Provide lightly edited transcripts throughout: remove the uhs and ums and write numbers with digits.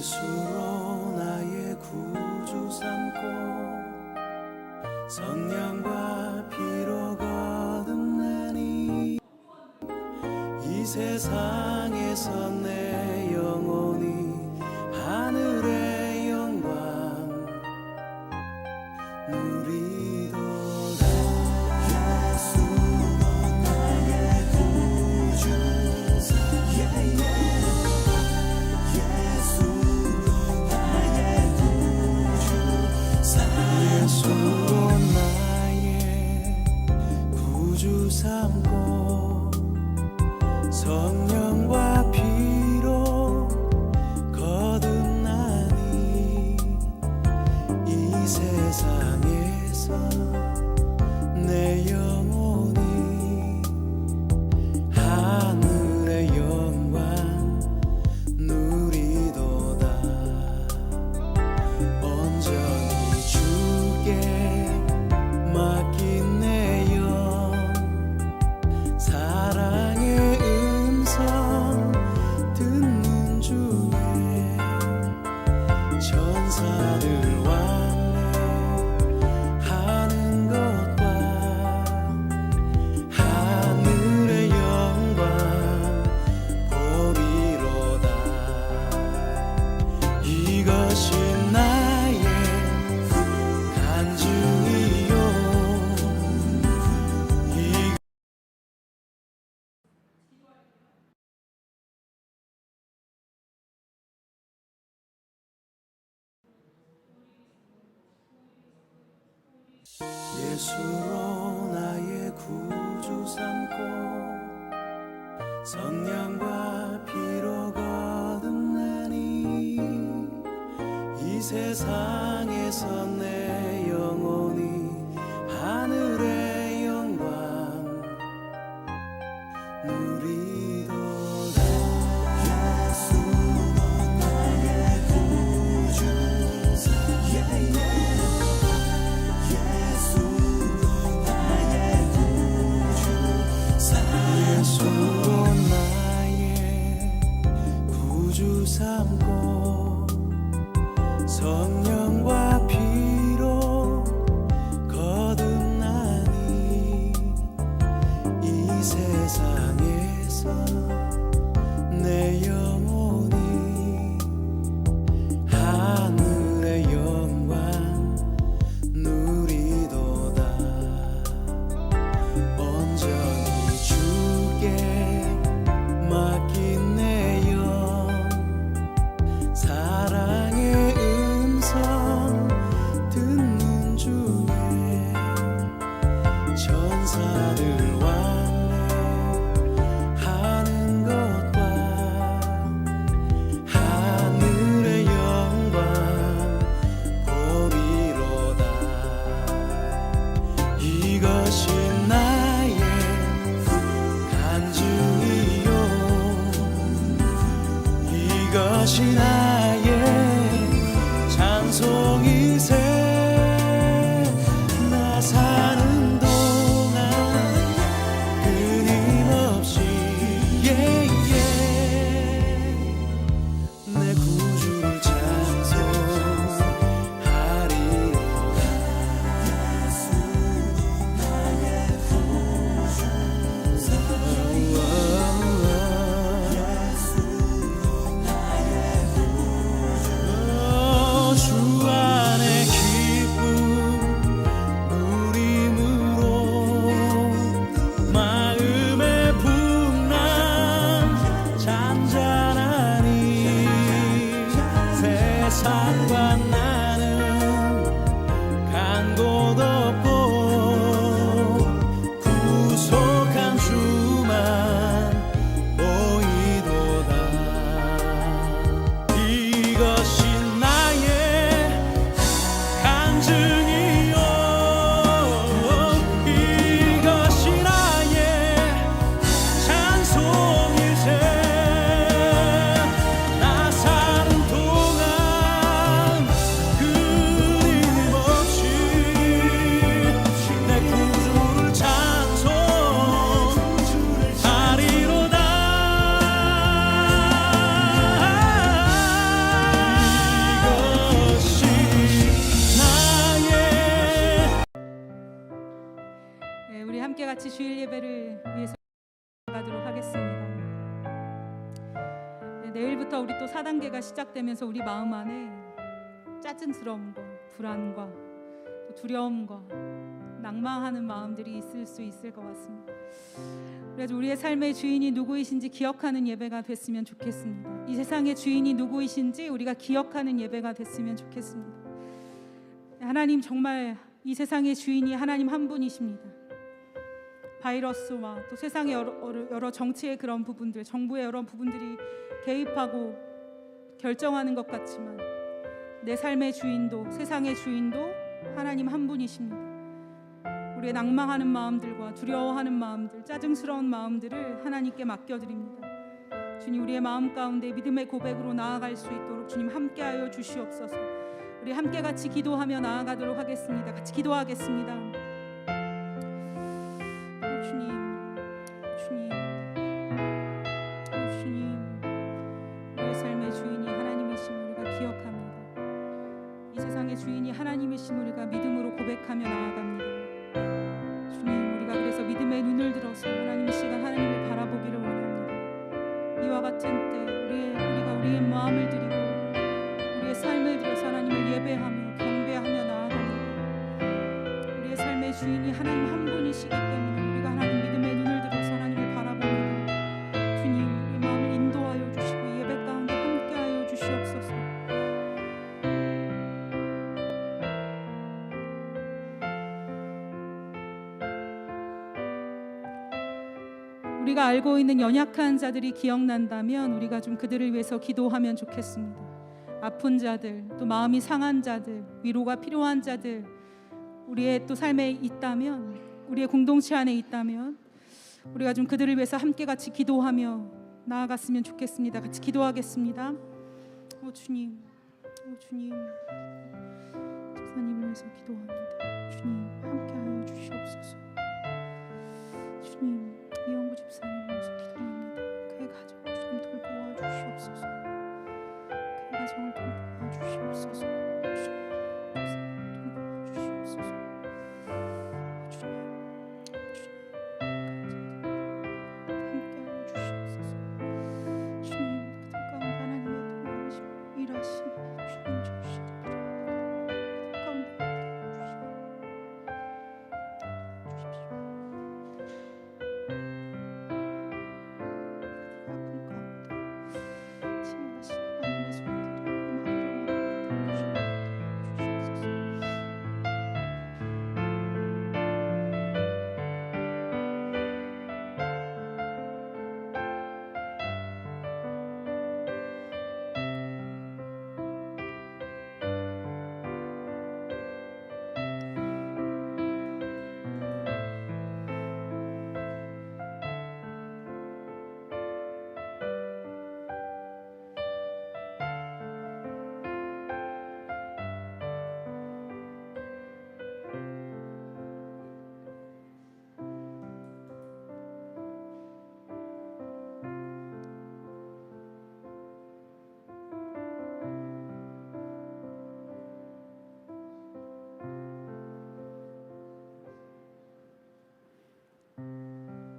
예수로 나의 구주 삼고 성령과 피로 거듭나니 이 세상에서 내 영혼이 하늘의 영광 누리도다. 예수로 나의 구주 예수로 나의 구주 삼고 성령과 피로 거듭나니 이 세상에서 내 영혼이 하늘의 영광 누리도다. 온전히 주께 맡긴 내 영 사랑의 음성 듣는 중에 천사들 왕래하는 것과 하늘의 영광 보리로다. 이것이 나의 간증이요 예수로 나의 구주 삼고 성령과 피로 거듭나니 이 세상에서 내 영혼이 하늘의 영광 누리도다. 예수로 나의 구주 예수로 나의 구주 삼고 성령과 피로 거듭나니 이 세상에서 내 영혼이 하늘의 영광 누리도다. 온전히 주께 맡긴 내 영 사랑의 음성 듣는 중에 천사들 왕래하는 것과 하늘의 영광 보리로다. 이것이 나의 간증이요 이것이 나의 찬송이세. 나 사는 동안 끊임없이 내 구주를 찬송하리로다. 주일 예배를 위해서 나가도록 하겠습니다. 내일부터 우리 또 4단계가 시작되면서 우리 마음 안에 짜증스러움과 불안과 또 두려움과 낭망하는 마음들이 있을 수 있을 것 같습니다. 그래서 우리의 삶의 주인이 누구이신지 기억하는 예배가 됐으면 좋겠습니다. 이 세상의 주인이 누구이신지 우리가 기억하는 예배가 됐으면 좋겠습니다. 하나님, 정말 이 세상의 주인이 하나님 한 분이십니다. 바이러스와 또 세상의 여러 정치의 그런 부분들, 정부의 여러 부분들이 개입하고 결정하는 것 같지만 내 삶의 주인도 세상의 주인도 하나님 한 분이십니다. 우리의 낭망하는 마음들과 두려워하는 마음들, 짜증스러운 마음들을 하나님께 맡겨드립니다. 주님, 우리의 마음 가운데 믿음의 고백으로 나아갈 수 있도록 주님 함께하여 주시옵소서. 우리 함께 같이 기도하며 나아가도록 하겠습니다. 같이 기도하겠습니다. 주님, 우리의 삶의 주인이 하나님이심을 우리가 기억합니다. 이 세상의 주인이 하나님이심을 우리가 믿음으로 고백하며 나아갑니다. 주님, 우리가 그래서 믿음의 눈을 들어서 하나님 이 시간 하나님을 바라보기를 원합니다. 이와 같은 때 우리가 우리의 마음을 드리고 우리의 삶을 들여서 하나님을 예배하며 경배하며 나아갑니다. 우리의 삶의 주인이 하나님 한 분이시기 때문에 우리가 하나님 믿음의 눈을 들어서 하나님을 바라봅니다. 주님, 우리 마음을 인도하여 주시고 예배 가운데 함께하여 주시옵소서. 우리가 알고 있는 연약한 자들이 기억난다면 우리가 좀 그들을 위해서 기도하면 좋겠습니다. 아픈 자들, 또 마음이 상한 자들, 위로가 필요한 자들 우리의 또 삶에 있다면, 우리의 공동체 안에 있다면 우리가 좀 그들을 위해서 함께 같이 기도하며 나아갔으면 좋겠습니다. 같이 기도하겠습니다. 주님, 주님, 집사님을 위해서 기도합니다. 주님, 함께하여 주시옵소서. 주님, 이영구 집사님을 위해서 기도합니다. 그의 가정을 주님 돌보아 주시옵소서. 그의 가정을 돌보아 주시옵소서. 주님, 집사님을 돌보아 주시옵소서. 함께하여 주시옵소서. 주님, 그들 가운데 하나님의 도우심을 일하시니 주님 주시기를 그들 가운데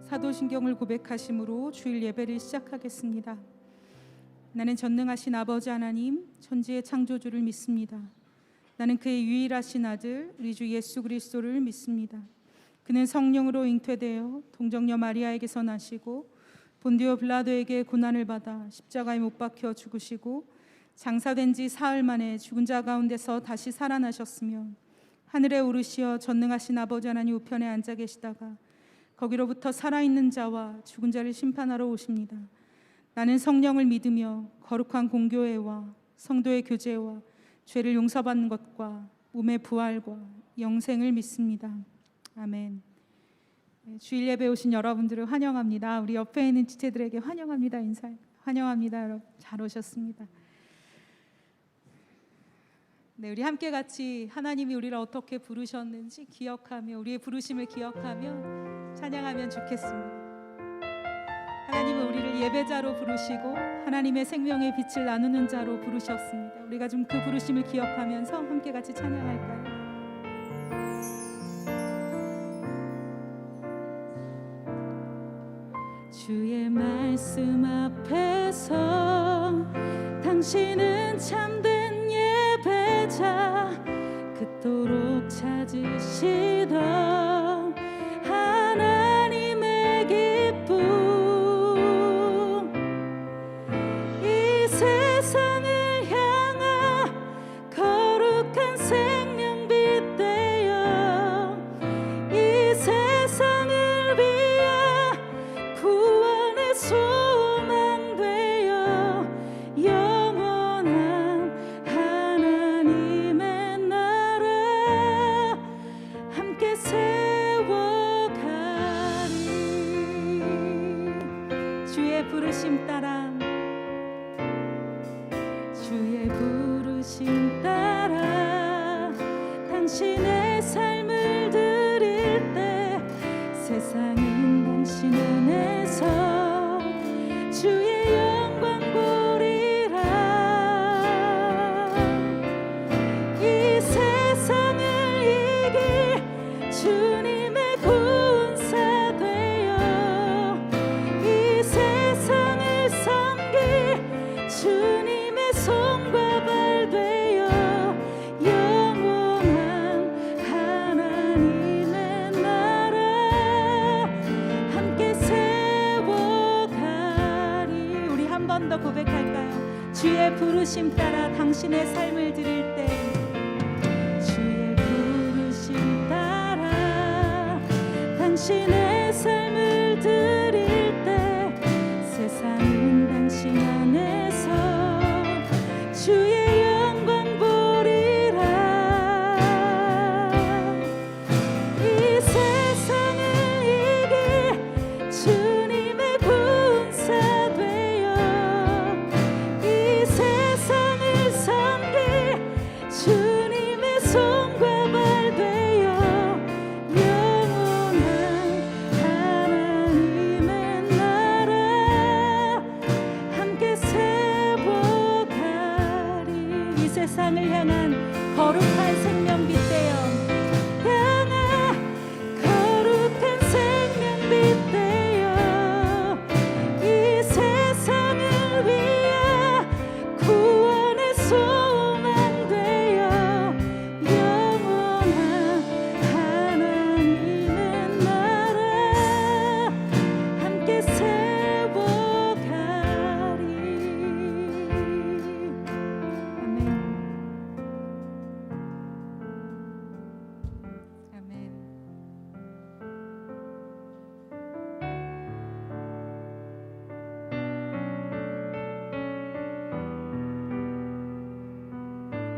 사도신경을 고백하심으로 주일 예배를 시작하겠습니다. 나는 전능하신 아버지 하나님, 천지의 창조주를 믿습니다. 나는 그의 유일하신 아들 우리 주 예수 그리스도를 믿습니다. 그는 성령으로 잉태되어 동정녀 마리아에게서 나시고 본디오 빌라도에게 고난을 받아 십자가에 못 박혀 죽으시고 장사된 지 사흘 만에 죽은 자 가운데서 다시 살아나셨으며 하늘에 오르시어 전능하신 아버지 하나님 우편에 앉아 계시다가 거기로부터 살아있는 자와 죽은 자를 심판하러 오십니다. 나는 성령을 믿으며 거룩한 공교회와 성도의 교제와 죄를 용서받는 것과 몸의 부활과 영생을 믿습니다. 아멘. 주일 예배 오신 여러분들을 환영합니다. 우리 옆에 있는 지체들에게 환영합니다. 인사해. 환영합니다. 여러분 잘 오셨습니다. 네, 우리 함께 같이 하나님이 우리를 어떻게 부르셨는지 기억하며 우리의 부르심을 기억하며 찬양하면 좋겠습니다. 하나님은 우리를 예배자로 부르시고 하나님의 생명의 빛을 나누는 자로 부르셨습니다. 우리가 좀 그 부르심을 기억하면서 함께 같이 찬양할까요? 주의 말씀 앞에서 당신은 참된 예배자 그토록 찾으시던 하나님의 기쁨 이 세상을 향하 거룩한 생명빛 되어 이 세상을 위하 구원의 소망 되어 영원한 하나님의 나라 함께 세워가리. 주의 부르심 따라 주의 부르심 따라 당신의 삶을 드릴 때 세상은 당신 안에서 주의 영광 보리라. 이 세상을 이길 주님의 군사 되어 이 세상을 섬길 주님의 손과 발 되어 영원한 하나님의 나라 함께 세워가리. 우리 한 번 더 고백할까요? 주의 부르심 따라 당신의 삶을 드릴 때 주의 부르심 따라 당신의 삶을 드릴 때 세상은 당신 안에서 주의 영광 보리라. 이 세상을 이길 주님의 군사 되어 이 세상을 섬길 주님의 손과 발 되어 영원한 하나님의 나라 함께 세워가리. 이 세상을 향한 거룩한 생명빛 되어 향한 거룩한 생명빛 되어 이 세상을 위하 구원의 소망 되어 영원한 하나님의 나라 함께 세워가리. 아멘. 아멘.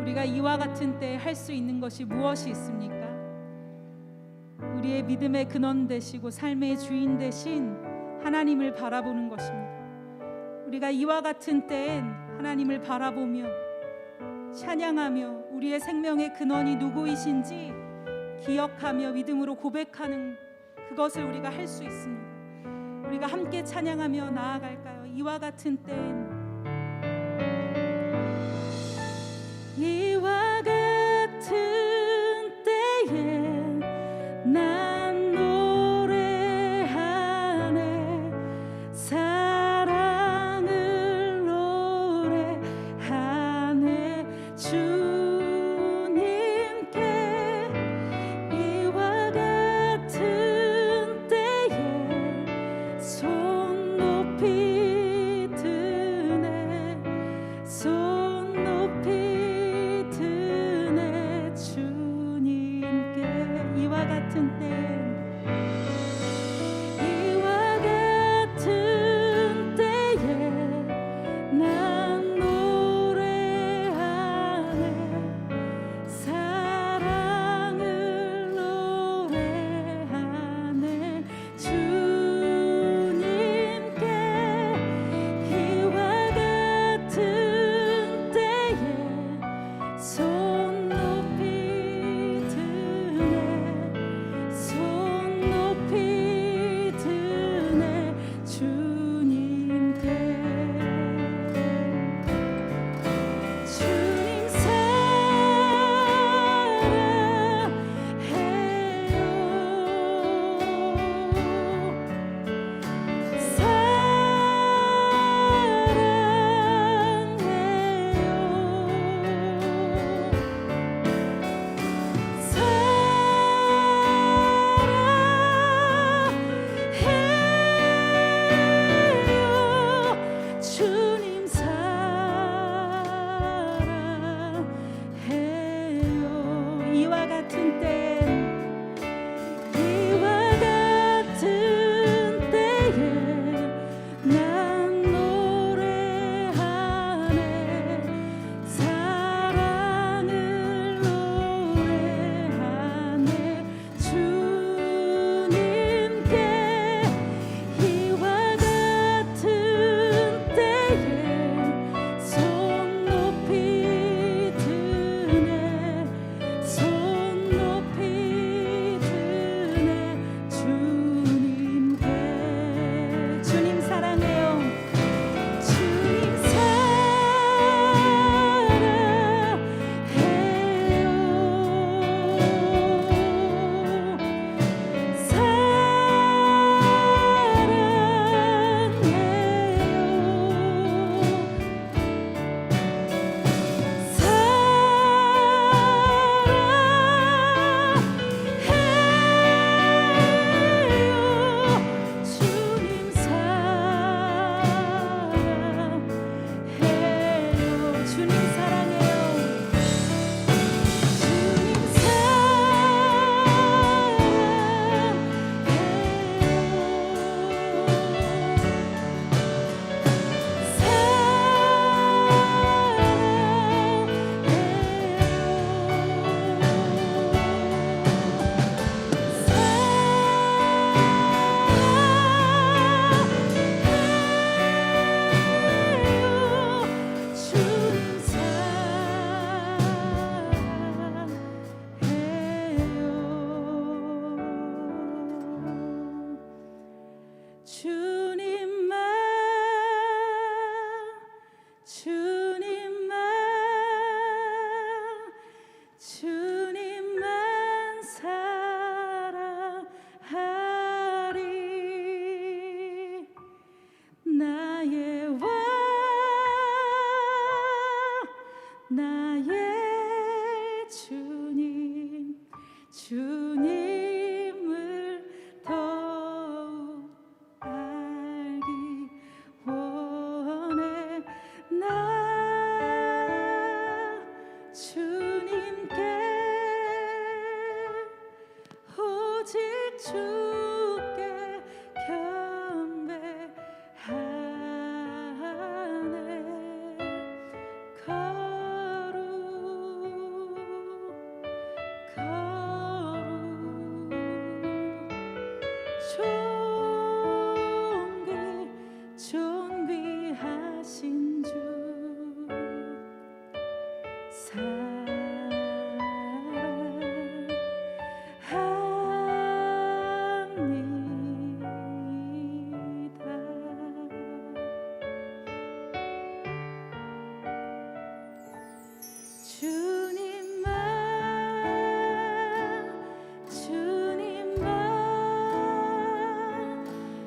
우리가 이와 같은 때 할 수 있는 것이 무엇이 있습니까? 우리의 믿음의 근원 되시고 삶의 주인 되신 하나님을 바라보는 것입니다. 우리가 이와 같은 때엔 하나님을 바라보며 찬양하며 우리의 생명의 근원이 누구이신지 기억하며 믿음으로 고백하는 그것을 우리가 할 수 있습니다. 우리가 함께 찬양하며 나아갈까요? 이와 같은 때엔 이와 같은 때에 난 노래하네 사랑을 노래하네 주님께 이와 같은 때에 손 높이 들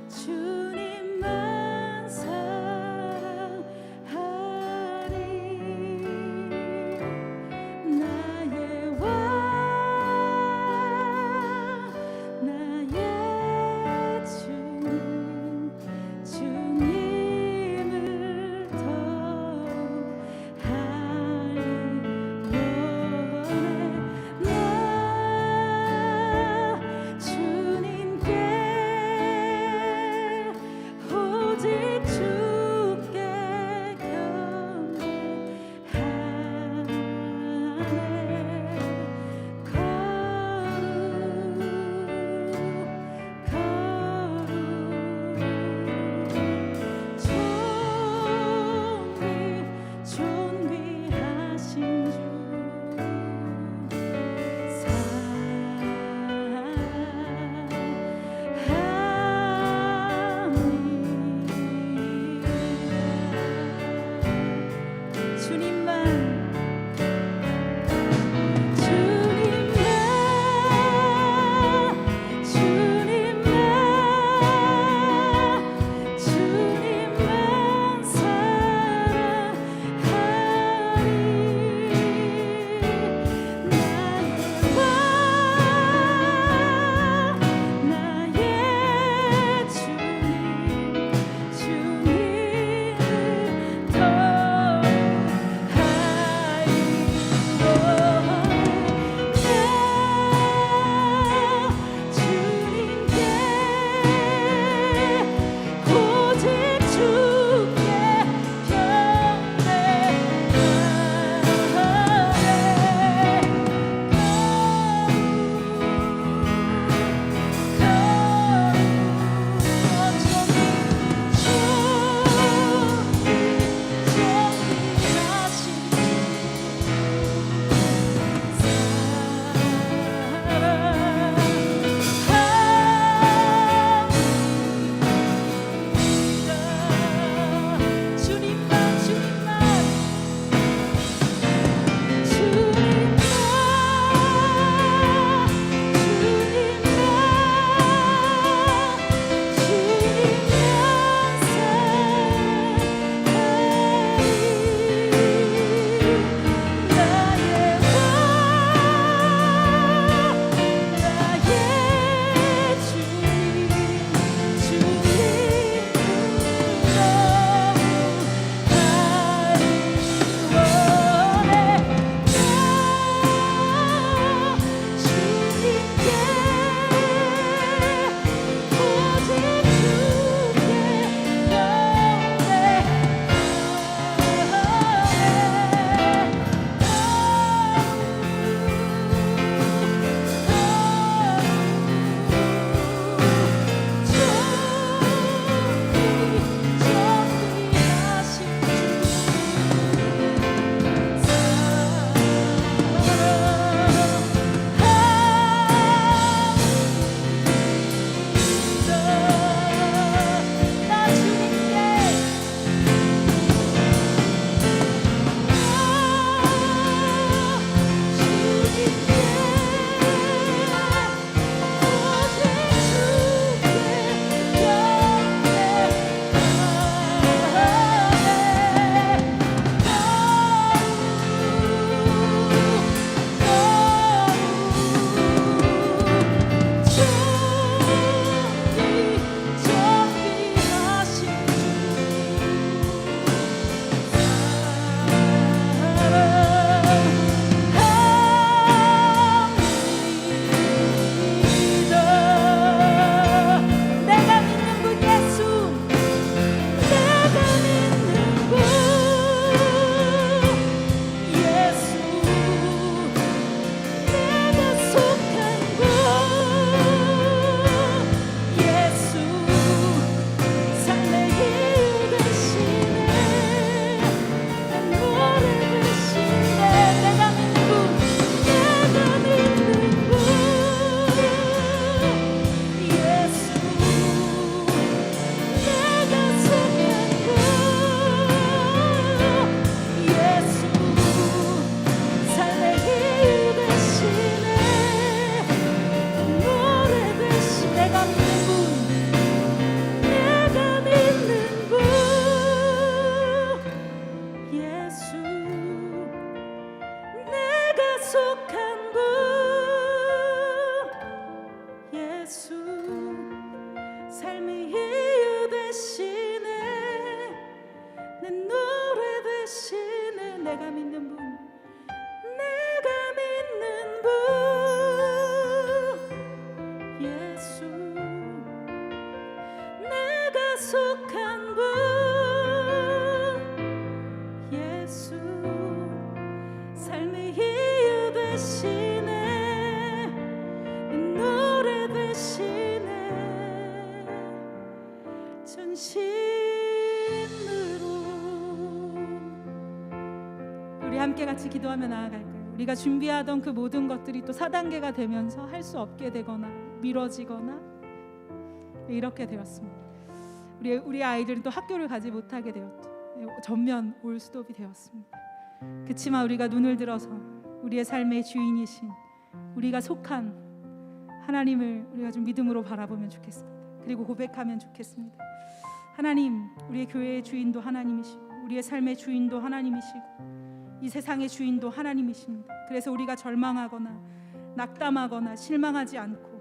주님만 사랑하리. 속한 분 예수 삶의 이유 되시네 내 노래 되시네 내가 믿는 분 내가 믿는 분 예수 내가 속한 분 예수 삶의 이유 되시네 내 노래 되시네 전심으로 우리 함께 같이 기도하며 나아갈까요? 우리가 준비하던 그 모든 것들이 또 4단계가 되면서 할 수 없게 되거나 미뤄지거나 이렇게 되었습니다. 우리 아이들은 또 학교를 가지 못하게 되었죠. 전면 올스톱이 되었습니다. 그렇지만 우리가 눈을 들어서 우리의 삶의 주인이신 우리가 속한 하나님을 우리가 좀 믿음으로 바라보면 좋겠습니다. 그리고 고백하면 좋겠습니다. 하나님, 우리의 교회의 주인도 하나님이시고 우리의 삶의 주인도 하나님이시고 이 세상의 주인도 하나님이십니다. 그래서 우리가 절망하거나 낙담하거나 실망하지 않고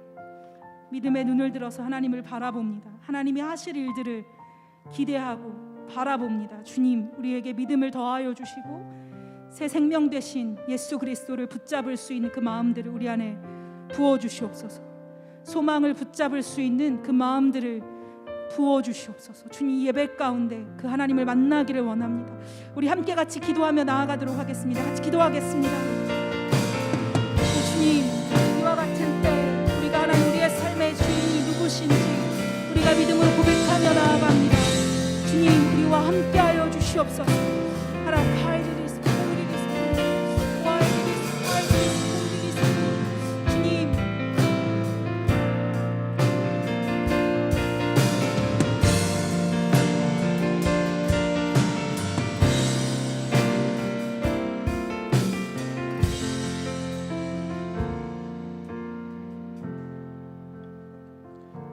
믿음의 눈을 들어서 하나님을 바라봅니다. 하나님이 하실 일들을 기대하고 바라봅니다. 주님, 우리에게 믿음을 더하여 주시고 새 생명 되신 예수 그리스도를 붙잡을 수 있는 그 마음들을 우리 안에 부어주시옵소서. 소망을 붙잡을 수 있는 그 마음들을 부어주시옵소서. 주님, 예배 가운데 그 하나님을 만나기를 원합니다. 우리 함께 같이 기도하며 나아가도록 하겠습니다. 같이 기도하겠습니다. 주님, 이와 같은 때 우리가 하나님 우리의 삶의 주인이 누구신지 우리가 믿음으로 고백하며 나아갑니다. 주님, 우리와 함께하여 주시옵소서. 하나님, 주님,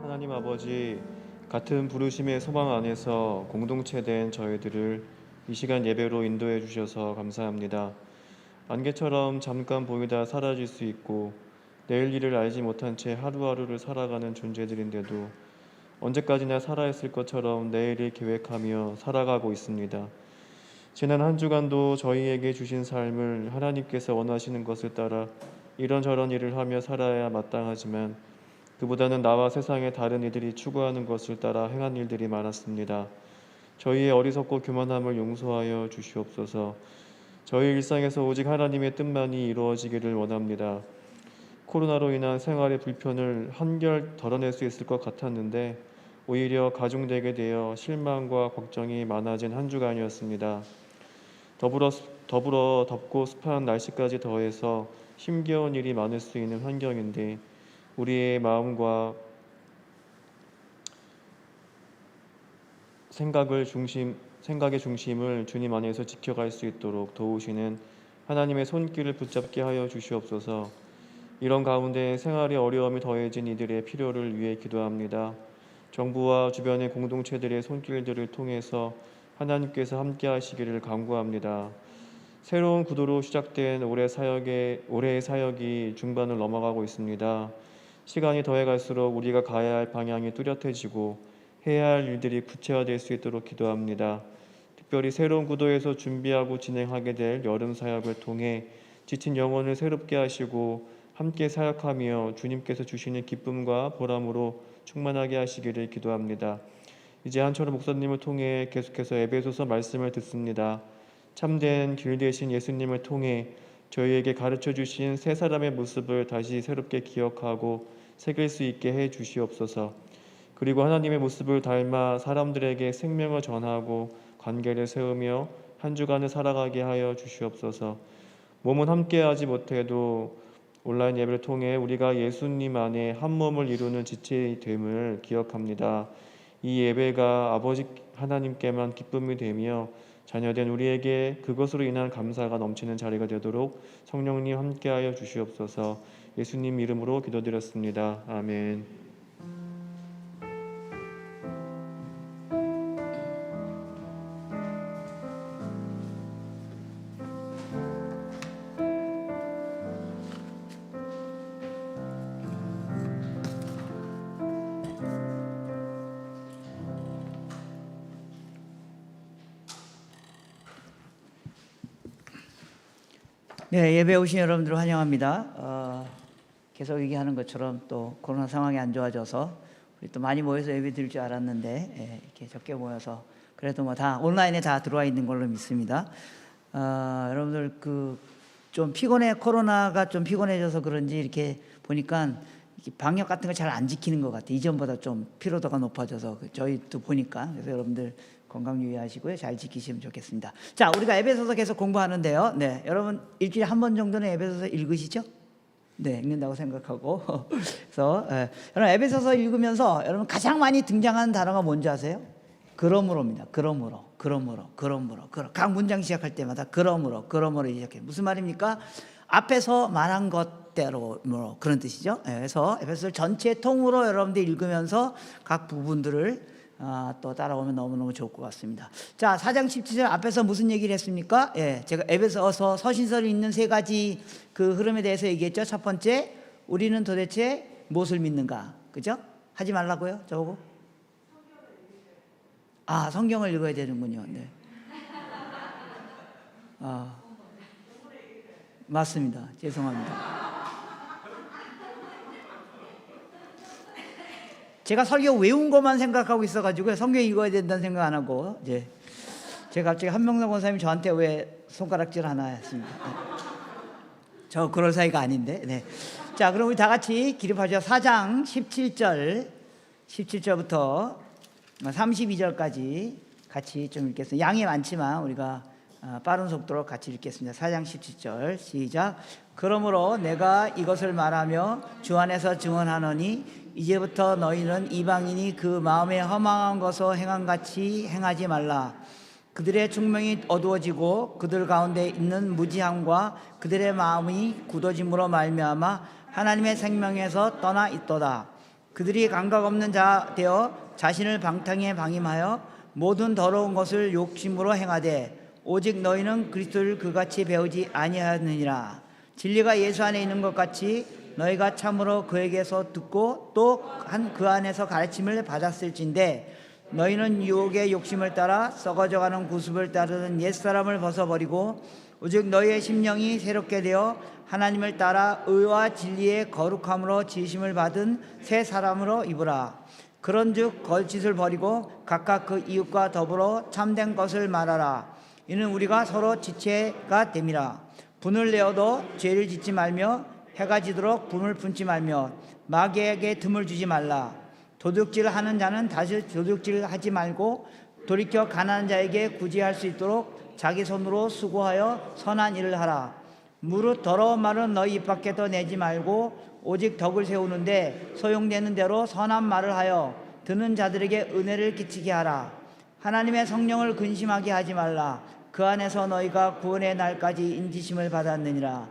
하나님 아버지, 같은 부르심의 소망 안에서 공동체된 저희들을 이 시간 예배로 인도해 주셔서 감사합니다. 안개처럼 잠깐 보이다 사라질 수 있고 내일 일을 알지 못한 채 하루하루를 살아가는 존재들인데도 언제까지나 살아있을 것처럼 내일을 계획하며 살아가고 있습니다. 지난 한 주간도 저희에게 주신 삶을 하나님께서 원하시는 것을 따라 이런저런 일을 하며 살아야 마땅하지만 그보다는 나와 세상의 다른 이들이 추구하는 것을 따라 행한 일들이 많았습니다. 저희의 어리석고 교만함을 용서하여 주시옵소서. 저희 일상에서 오직 하나님의 뜻만이 이루어지기를 원합니다. 코로나로 인한 생활의 불편을 한결 덜어낼 수 있을 것 같았는데 오히려 가중되게 되어 실망과 걱정이 많아진 한 주간이었습니다. 더불어 덥고 습한 날씨까지 더해서 힘겨운 일이 많을 수 있는 환경인데 우리의 마음과 생각의 중심을 주님 안에서 지켜갈 수 있도록 도우시는 하나님의 손길을 붙잡게 하여 주시옵소서. 이런 가운데 생활의 어려움이 더해진 이들의 필요를 위해 기도합니다. 정부와 주변의 공동체들의 손길들을 통해서 하나님께서 함께 하시기를 간구합니다. 새로운 구도로 시작된 올해의 사역이 중반을 넘어가고 있습니다. 시간이 더해갈수록 우리가 가야 할 방향이 뚜렷해지고 해야 할 일들이 구체화될 수 있도록 기도합니다. 특별히 새로운 구도에서 준비하고 진행하게 될 여름 사역을 통해 지친 영혼을 새롭게 하시고 함께 사역하며 주님께서 주시는 기쁨과 보람으로 충만하게 하시기를 기도합니다. 이제 한철호 목사님을 통해 계속해서 에베소서 말씀을 듣습니다. 참된 길 되신 예수님을 통해 저희에게 가르쳐 주신 세 사람의 모습을 다시 새롭게 기억하고 새길 수 있게 해 주시옵소서. 그리고 하나님의 모습을 닮아 사람들에게 생명을 전하고 관계를 세우며 한 주간을 살아가게 하여 주시옵소서. 몸은 함께하지 못해도 온라인 예배를 통해 우리가 예수님 안에 한 몸을 이루는 지체이 됨을 기억합니다. 이 예배가 아버지 하나님께만 기쁨이 되며 자녀된 우리에게 그것으로 인한 감사가 넘치는 자리가 되도록 성령님 함께하여 주시옵소서. 예수님 이름으로 기도드렸습니다. 아멘. 네, 예배 오신 여러분들 환영합니다. 계속 얘기하는 것처럼 또 코로나 상황이 안 좋아져서 우리 또 많이 모여서 예배 드릴 줄 알았는데 이렇게 적게 모여서 그래도 뭐 다 온라인에 다 들어와 있는 걸로 믿습니다. 여러분들 좀 피곤해, 코로나가 좀 피곤해져서 그런지 이렇게 보니까 방역 같은 거 잘 안 지키는 것 같아요. 이전보다 좀 피로도가 높아져서 저희도 보니까. 그래서 여러분들 건강 유의하시고요. 잘 지키시면 좋겠습니다. 자, 우리가 에베소서 계속 공부하는데요. 네, 여러분 일주일에 한 번 정도는 에베소서 읽으시죠? 네, 읽는다고 생각하고. 그래서 여러분 에베소서 읽으면서 여러분 가장 많이 등장하는 단어가 뭔지 아세요? 그러므로입니다. 그러므로. 각 문장 시작할 때마다 그러므로 시작해. 무슨 말입니까? 앞에서 말한 것대로 뭐 그런 뜻이죠. 그래서 에베소서 전체 통으로 여러분들 읽으면서 각 부분들을 또 따라오면 너무너무 좋을 것 같습니다. 자, 4장 17절 앞에서 무슨 얘기를 했습니까? 제가 에베소서 서신서를 읽는 세 가지 그 흐름에 대해서 얘기했죠. 첫 번째, 우리는 도대체 무엇을 믿는가? 그죠? 하지 말라고요? 저보고? 성경을 읽어야 되는군요. 네. 맞습니다. 죄송합니다. 제가 설교 외운 것만 생각하고 있어가지고 성경 읽어야 된다는 생각 안 하고 제가 갑자기 한명상 권사님이 저한테 왜 손가락질 하나 했습니다. 저 그럴 사이가 아닌데. 네. 자, 그럼 우리 다 같이 기립하죠. 4장 17절부터 32절까지 같이 좀 읽겠습니다. 양이 많지만 우리가 빠른 속도로 같이 읽겠습니다. 4장 17절 시작. 그러므로 내가 이것을 말하며 주 안에서 증언하노니 이제부터 너희는 이방인이 그 마음에 허망한 것을 행함같이 행하지 말라. 그들의 충명이 어두워지고 그들 가운데 있는 무지함과 그들의 마음이 굳어짐으로 말미암아 하나님의 생명에서 떠나 있도다. 그들이 감각 없는 자 되어 자신을 방탕에 방임하여 모든 더러운 것을 욕심으로 행하되 오직 너희는 그리스도를 그같이 배우지 아니하였느니라. 진리가 예수 안에 있는 것 같이 너희가 참으로 그에게서 듣고 또 그 안에서 가르침을 받았을진데 너희는 유혹의 욕심을 따라 썩어져가는 구습을 따르는 옛사람을 벗어버리고 오직 너희의 심령이 새롭게 되어 하나님을 따라 의와 진리의 거룩함으로 지으심을 받은 새 사람으로 입으라. 그런즉 거짓을 버리고 각각 그 이웃과 더불어 참된 것을 말하라. 이는 우리가 서로 지체가 됨이라. 분을 내어도 죄를 짓지 말며 해가 지도록 분을 품지 말며 마귀에게 틈을 주지 말라. 도둑질하는 자는 다시 도둑질하지 말고 돌이켜 가난한 자에게 구제할 수 있도록 자기 손으로 수고하여 선한 일을 하라. 무릇 더러운 말은 너희 입 밖에서 내지 말고 오직 덕을 세우는데 소용되는 대로 선한 말을 하여 듣는 자들에게 은혜를 끼치게 하라. 하나님의 성령을 근심하게 하지 말라. 그 안에서 너희가 구원의 날까지 인지심을 받았느니라.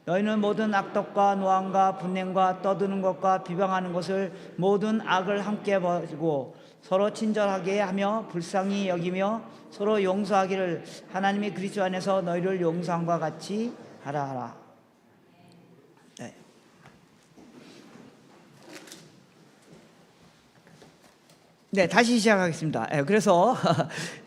너희는 모든 악독과 노함과 분냄과 떠드는 것과 비방하는 것을 모든 악을 함께 버리고 서로 친절하게 하며 불쌍히 여기며 서로 용서하기를 하나님이 그리스도 안에서 너희를 용서함과 같이 하라. 네, 다시 시작하겠습니다. 그래서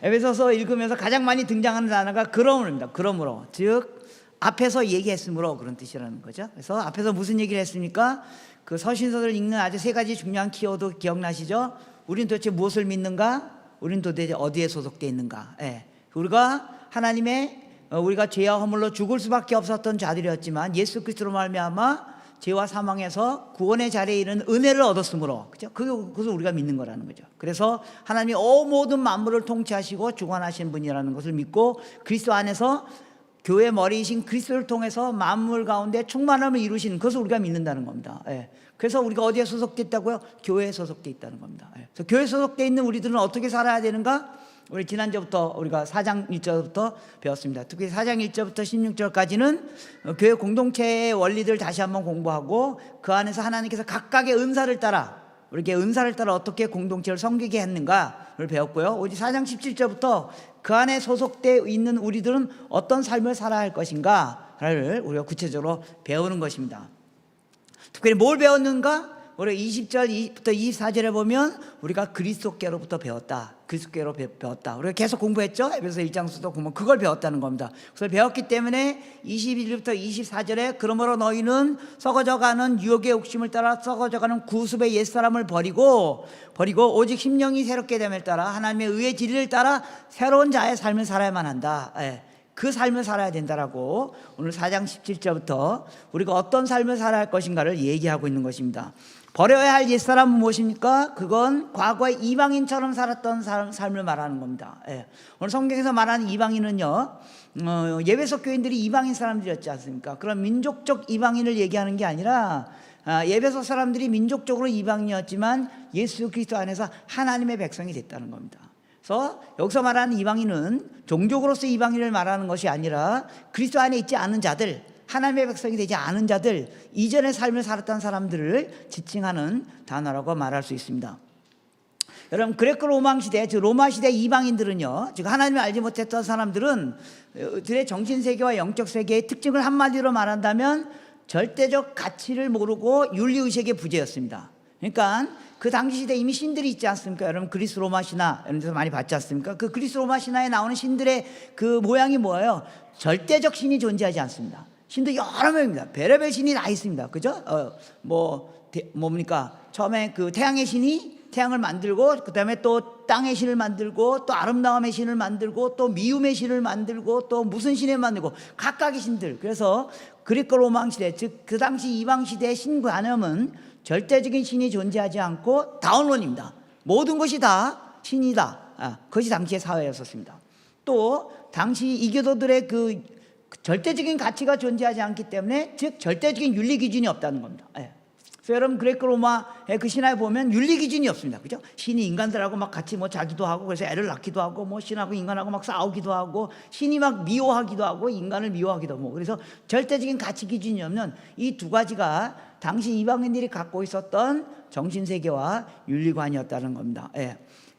에베소서 읽으면서 가장 많이 등장하는 단어가 그러므로입니다. 그러므로, 즉 앞에서 얘기했으므로 그런 뜻이라는 거죠. 그래서 앞에서 무슨 얘기를 했습니까? 그 서신서를 읽는 아주 세 가지 중요한 키워드 기억나시죠? 우리는 도대체 무엇을 믿는가? 우리는 도대체 어디에 소속되어 있는가? 우리가 하나님의 우리가 죄와 허물로 죽을 수밖에 없었던 자들이었지만 예수 그리스도로 말미암아 죄와 사망에서 구원의 자리에 이른 은혜를 얻었으므로, 그죠? 그것을 우리가 믿는 거라는 거죠. 그래서 하나님이 모든 만물을 통치하시고 주관하시는 분이라는 것을 믿고 그리스도 안에서 교회 머리이신 그리스도를 통해서 만물 가운데 충만함을 이루시는 그것을 우리가 믿는다는 겁니다. 그래서 우리가 어디에 소속되어 있다고요? 교회에 소속되어 있다는 겁니다. 그래서 교회에 소속되어 있는 우리들은 어떻게 살아야 되는가? 우리 지난주부터 우리가 4장 1절부터 배웠습니다. 특히 4장 1절부터 16절까지는 교회 공동체의 원리들 다시 한번 공부하고 그 안에서 하나님께서 각각의 은사를 따라 우리에게 은사를 따라 어떻게 공동체를 섬기게 했는가를 배웠고요. 우리 4장 17절부터 그 안에 소속되어 있는 우리들은 어떤 삶을 살아야 할 것인가를 우리가 구체적으로 배우는 것입니다. 특별히 뭘 배웠는가? 우리 20절부터 24절에 보면 우리가 그리스도께로부터 배웠다. 그리스도께로 배웠다. 우리가 계속 공부했죠. 에베소 1장부터 보면 그걸 배웠다는 겁니다. 그걸 배웠기 때문에 21절부터 24절에 그러므로 너희는 썩어져가는 유혹의 욕심을 따라 썩어져가는 구습의 옛사람을 버리고 오직 심령이 새롭게 됨을 따라 하나님의 의의 진리를 따라 새로운 자의 삶을 살아야만 한다. 그 삶을 살아야 된다라고 오늘 4장 17절부터 우리가 어떤 삶을 살아야 할 것인가를 얘기하고 있는 것입니다. 버려야 할 옛사람은 무엇입니까? 그건 과거에 이방인처럼 살았던 삶을 말하는 겁니다. 오늘 성경에서 말하는 이방인은요, 예배석 교인들이 이방인 사람들이었지 않습니까? 그런 민족적 이방인을 얘기하는 게 아니라 예배석 사람들이 민족적으로 이방인이었지만 예수 그리스도 안에서 하나님의 백성이 됐다는 겁니다. 그래서 여기서 말하는 이방인은 종족으로서 이방인을 말하는 것이 아니라 그리스도 안에 있지 않은 자들, 하나님의 백성이 되지 않은 자들, 이전의 삶을 살았던 사람들을 지칭하는 단어라고 말할 수 있습니다. 여러분, 그레코 로마 시대, 즉 로마 시대 이방인들은요, 즉 하나님을 알지 못했던 사람들은 들의 정신세계와 영적 세계의 특징을 한마디로 말한다면 절대적 가치를 모르고 윤리의식의 부재였습니다. 그러니까 그 당시 시대에 이미 신들이 있지 않습니까? 여러분, 그리스 로마 신화 이런 데서 많이 봤지 않습니까? 그 그리스 로마 신화에 나오는 신들의 그 모양이 뭐예요? 절대적 신이 존재하지 않습니다. 신도 여러 명입니다. 별의별 신이 다 있습니다. 그죠? 뭡니까? 처음에 그 태양의 신이 태양을 만들고, 그 다음에 또 땅의 신을 만들고, 또 아름다움의 신을 만들고, 또 미움의 신을 만들고, 또 무슨 신을 만들고, 각각의 신들. 그래서 그리스 로마 시대, 즉 그 당시 이방 시대의 신관념은 절대적인 신이 존재하지 않고 다원론입니다. 모든 것이 다 신이다. 그것이 당시의 사회였었습니다. 또 당시 이교도들의 그 절대적인 가치가 존재하지 않기 때문에, 즉 절대적인 윤리 기준이 없다는 겁니다. 그래서 여러분, 그레코 로마의 그 신화에 보면 윤리 기준이 없습니다. 그죠? 신이 인간들하고 막 같이 뭐 자기도 하고, 그래서 애를 낳기도 하고, 뭐 신하고 인간하고 막 싸우기도 하고, 신이 막 미워하기도 하고, 인간을 미워하기도 하고, 그래서 절대적인 가치 기준이 없는 이 두 가지가 당시 이방인들이 갖고 있었던 정신세계와 윤리관이었다는 겁니다.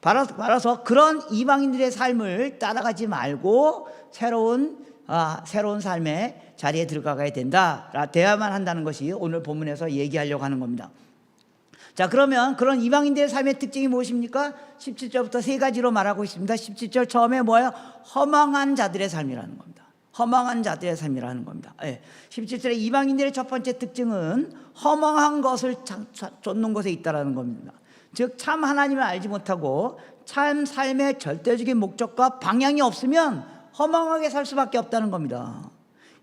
따라서 그런 이방인들의 삶을 따라가지 말고 새로운 삶의 자리에 들어가야 돼야만 한다는 것이 오늘 본문에서 얘기하려고 하는 겁니다. 자, 그러면 그런 이방인들의 삶의 특징이 무엇입니까? 17절부터 세 가지로 말하고 있습니다. 17절 처음에 뭐예요? 허망한 자들의 삶이라는 겁니다. 허망한 자들의 삶이라는 겁니다. 17절에 이방인들의 첫 번째 특징은 허망한 것을 쫓는 것에 있다는 겁니다. 즉 참 하나님을 알지 못하고 참 삶의 절대적인 목적과 방향이 없으면 허망하게 살 수밖에 없다는 겁니다.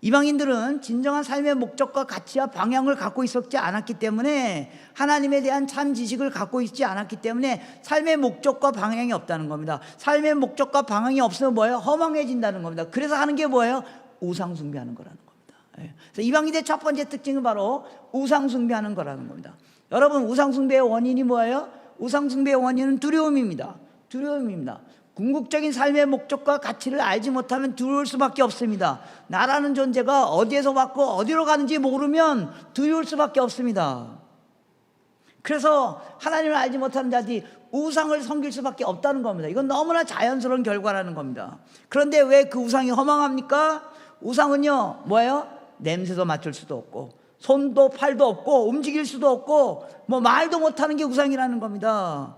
이방인들은 진정한 삶의 목적과 가치와 방향을 갖고 있었지 않았기 때문에, 하나님에 대한 참 지식을 갖고 있지 않았기 때문에 삶의 목적과 방향이 없다는 겁니다. 삶의 목적과 방향이 없으면 뭐예요? 허망해진다는 겁니다. 그래서 하는 게 뭐예요? 우상 숭배하는 거라는 겁니다. 그래서 이방인들의 첫 번째 특징은 바로 우상 숭배하는 거라는 겁니다. 여러분, 우상 숭배의 원인이 뭐예요? 우상 숭배의 원인은 두려움입니다. 두려움입니다. 궁극적인 삶의 목적과 가치를 알지 못하면 두려울 수밖에 없습니다. 나라는 존재가 어디에서 왔고 어디로 가는지 모르면 두려울 수밖에 없습니다. 그래서 하나님을 알지 못하는 자들이 우상을 섬길 수밖에 없다는 겁니다. 이건 너무나 자연스러운 결과라는 겁니다. 그런데 왜 그 우상이 허망합니까? 우상은요, 뭐예요? 냄새도 맡을 수도 없고, 손도 팔도 없고, 움직일 수도 없고, 뭐 말도 못하는 게 우상이라는 겁니다.